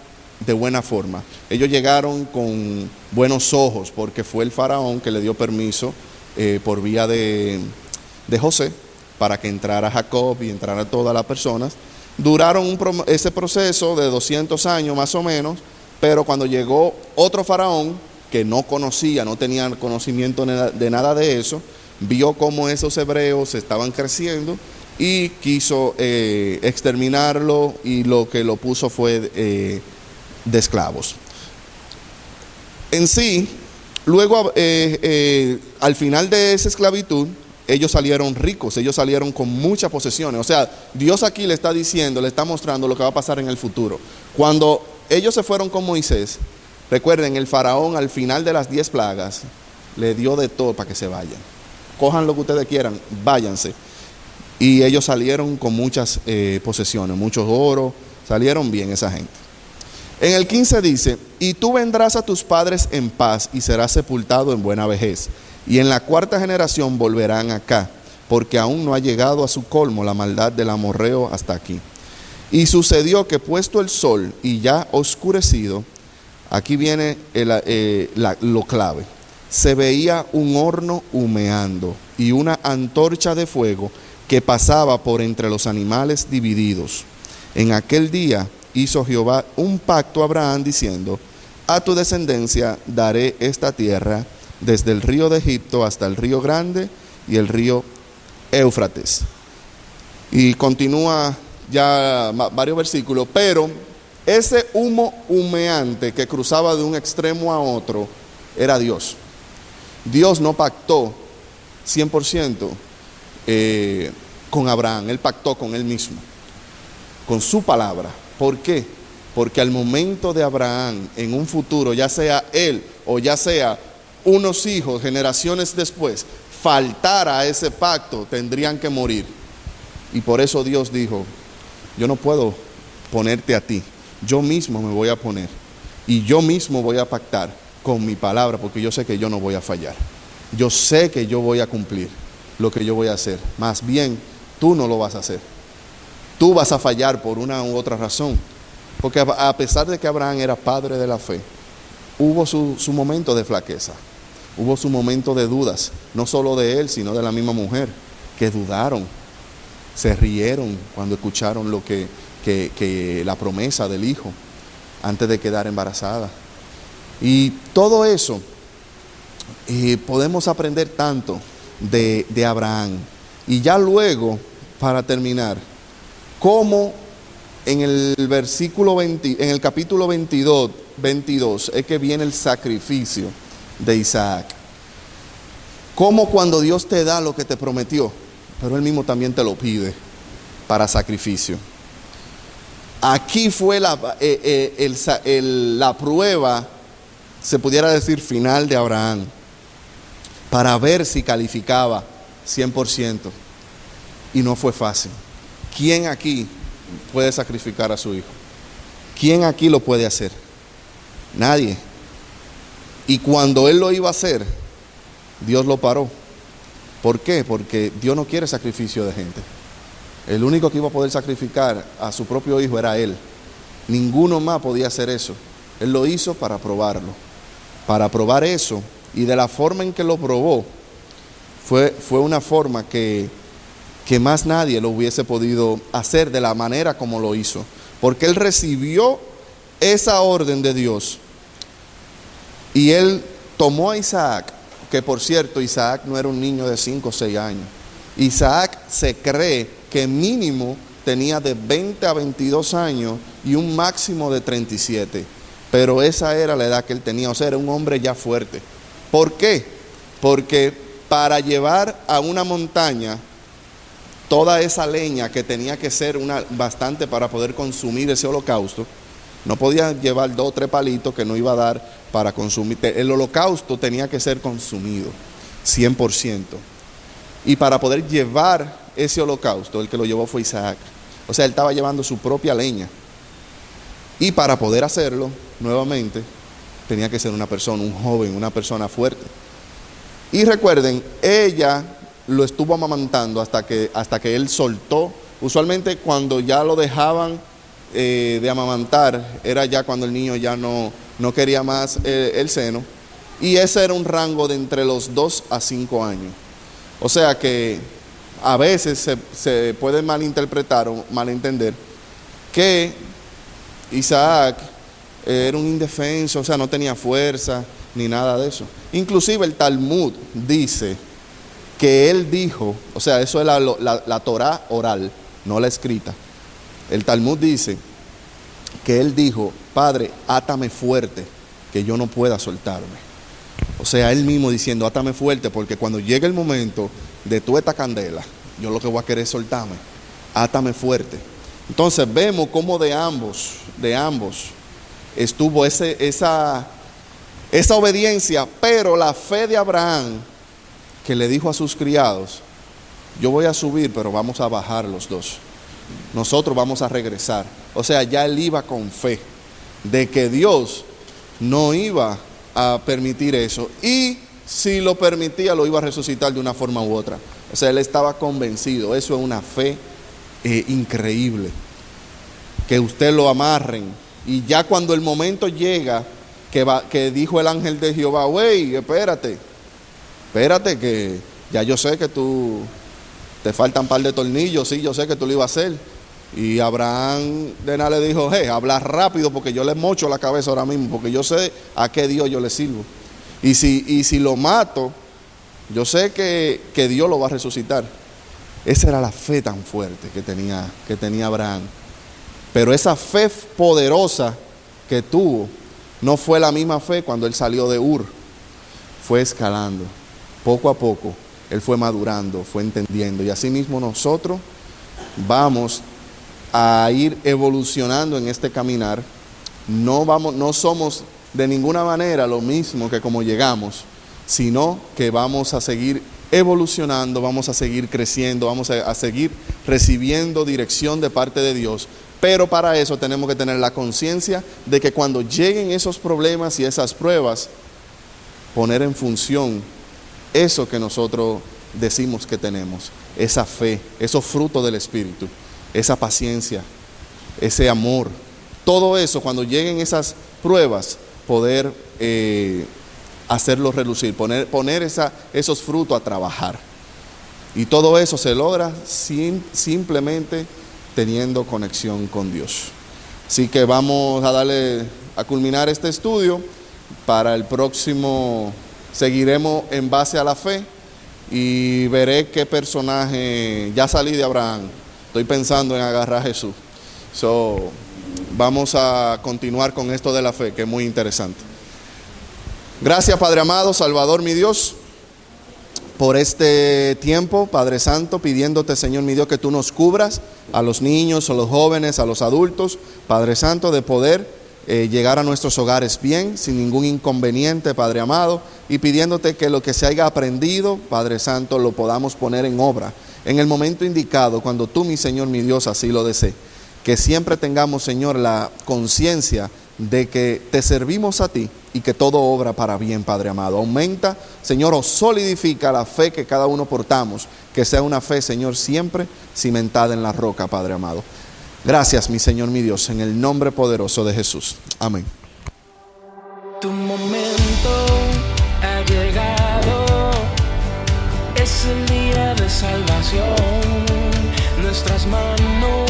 de buena forma. Ellos llegaron con buenos ojos, porque fue el faraón que le dio permiso por vía de José, para que entrara Jacob y entrara todas las personas. Duraron ese proceso de 200 años más o menos, pero cuando llegó otro faraón que no conocía, no tenía conocimiento de nada de eso, vio cómo esos hebreos estaban creciendo y quiso exterminarlo, y lo que lo puso fue de esclavos. En sí, luego al final de esa esclavitud, ellos salieron ricos, ellos salieron con muchas posesiones. O sea, Dios aquí le está diciendo, le está mostrando lo que va a pasar en el futuro. Cuando ellos se fueron con Moisés, recuerden, el faraón al final de las 10 plagas le dio de todo para que se vayan. Cojan lo que ustedes quieran, váyanse. Y ellos salieron con muchas posesiones, muchos oro, salieron bien esa gente. En el 15 dice: y tú vendrás a tus padres en paz, y serás sepultado en buena vejez. Y en la 4ª generación volverán acá, porque aún no ha llegado a su colmo la maldad del amorreo hasta aquí. Y sucedió que puesto el sol y ya oscurecido, aquí viene lo clave, se veía un horno humeando y una antorcha de fuego que pasaba por entre los animales divididos. En aquel día hizo Jehová un pacto a Abraham diciendo: a tu descendencia daré esta tierra, desde el río de Egipto hasta el río Grande y el río Éufrates. Y continúa ya varios versículos, pero ese humo humeante que cruzaba de un extremo a otro era Dios. Dios no pactó 100% con Abraham, él pactó con él mismo, con su palabra. ¿Por qué? Porque al momento de Abraham, en un futuro, ya sea él o ya sea unos hijos, generaciones después, faltara a ese pacto, tendrían que morir. Y por eso Dios dijo: yo no puedo ponerte a ti, yo mismo me voy a poner, y yo mismo voy a pactar con mi palabra, porque yo sé que yo no voy a fallar. Yo sé que yo voy a cumplir lo que yo voy a hacer. Más bien, tú no lo vas a hacer. Tú vas a fallar por una u otra razón. Porque a pesar de que Abraham era padre de la fe, hubo su momento de flaqueza. Hubo su momento de dudas, no solo de él, sino de la misma mujer, que dudaron, se rieron cuando escucharon que la promesa del hijo antes de quedar embarazada. Y todo eso, podemos aprender tanto de Abraham. Y ya luego, para terminar, cómo en el versículo 20, en el capítulo 22 es que viene el sacrificio de Isaac. Como cuando Dios te da lo que te prometió, pero Él mismo también te lo pide para sacrificio. Aquí fue la prueba, se pudiera decir, final de Abraham, para ver si calificaba 100%. Y no fue fácil. ¿Quién aquí puede sacrificar a su hijo? ¿Quién aquí lo puede hacer? Nadie. Y cuando él lo iba a hacer, Dios lo paró. ¿Por qué? Porque Dios no quiere sacrificio de gente. El único que iba a poder sacrificar a su propio hijo era Él. Ninguno más podía hacer eso. Él lo hizo para probarlo. Para probar eso. Y de la forma en que lo probó, fue una forma que más nadie lo hubiese podido hacer de la manera como lo hizo. Porque Él recibió esa orden de Dios. Y Él tomó a Isaac, que por cierto, Isaac no era un niño de 5 o 6 años. Isaac se cree que mínimo tenía de 20 a 22 años y un máximo de 37. Pero esa era la edad que él tenía, o sea, era un hombre ya fuerte. ¿Por qué? Porque para llevar a una montaña toda esa leña que tenía que ser bastante para poder consumir ese holocausto, no podía llevar 2 o 3 palitos que no iba a dar para consumir. El holocausto tenía que ser consumido 100%. Y para poder llevar ese holocausto, el que lo llevó fue Isaac. O sea, él estaba llevando su propia leña. Y para poder hacerlo, nuevamente, tenía que ser una persona, un joven, una persona fuerte. Y recuerden, ella lo estuvo amamantando hasta que él soltó. Usualmente cuando ya lo dejaban de amamantar, era ya cuando el niño ya no quería más el seno. Y ese era un rango de entre los 2 a 5 años. O sea que a veces se puede malinterpretar o malentender que Isaac era un indefenso, o sea, no tenía fuerza ni nada de eso. Inclusive el Talmud dice que él dijo, o sea, eso es la Torá oral, no la escrita. El Talmud dice que él dijo: Padre, átame fuerte, que yo no pueda soltarme. O sea, él mismo diciendo: átame fuerte, porque cuando llegue el momento de tu esta candela, yo lo que voy a querer es soltarme. Átame fuerte. Entonces vemos cómo de ambos estuvo esa obediencia, pero la fe de Abraham, que le dijo a sus criados: yo voy a subir, pero vamos a bajar los dos. Nosotros vamos a regresar. O sea, ya él iba con fe de que Dios no iba a permitir eso, y si lo permitía lo iba a resucitar de una forma u otra. O sea, él estaba convencido. Eso es una fe increíble, que usted lo amarren y ya cuando el momento llega que dijo el ángel de Jehová: güey, espérate que ya yo sé que tú te faltan un par de tornillos, sí, yo sé que tú lo ibas a hacer. Y Abraham de nada le dijo: habla rápido, porque yo le mocho la cabeza ahora mismo, porque yo sé a qué Dios yo le sirvo. Y si lo mato, yo sé que Dios lo va a resucitar. Esa era la fe tan fuerte que tenía Abraham. Pero esa fe poderosa que tuvo no fue la misma fe cuando él salió de Ur. Fue escalando. Poco a poco él fue madurando, fue entendiendo. Y así mismo nosotros vamos a ir evolucionando en este caminar. No somos de ninguna manera lo mismo que como llegamos, sino que vamos a seguir evolucionando, vamos a seguir creciendo, vamos a seguir recibiendo dirección de parte de Dios. Pero para eso tenemos que tener la conciencia de que cuando lleguen esos problemas y esas pruebas, poner en función eso que nosotros decimos que tenemos, esa fe, esos frutos del Espíritu, esa paciencia, ese amor. Todo eso, cuando lleguen esas pruebas, poder hacerlo relucir, poner esos frutos a trabajar. Y todo eso se logra simplemente teniendo conexión con Dios. Así que vamos a culminar este estudio. Para el próximo seguiremos en base a la fe y veré qué personaje. Ya salí de Abraham, estoy pensando en agarrar a Jesús. Vamos a continuar con esto de la fe, que es muy interesante. Gracias, Padre amado, Salvador, mi Dios, por este tiempo, Padre Santo, pidiéndote, Señor, mi Dios, que tú nos cubras a los niños, a los jóvenes, a los adultos, Padre Santo, de poder llegar a nuestros hogares bien, sin ningún inconveniente, Padre amado, y pidiéndote que lo que se haya aprendido, Padre Santo, lo podamos poner en obra en el momento indicado, cuando tú, mi Señor, mi Dios, así lo desees. Que siempre tengamos, Señor, la conciencia de que te servimos a ti y que todo obra para bien, Padre amado. Aumenta, Señor, o solidifica la fe que cada uno portamos, que sea una fe, Señor, siempre cimentada en la roca, Padre amado. Gracias, mi Señor, mi Dios, en el nombre poderoso de Jesús. Amén. Tu momento ha llegado, es el día de salvación. Nuestras manos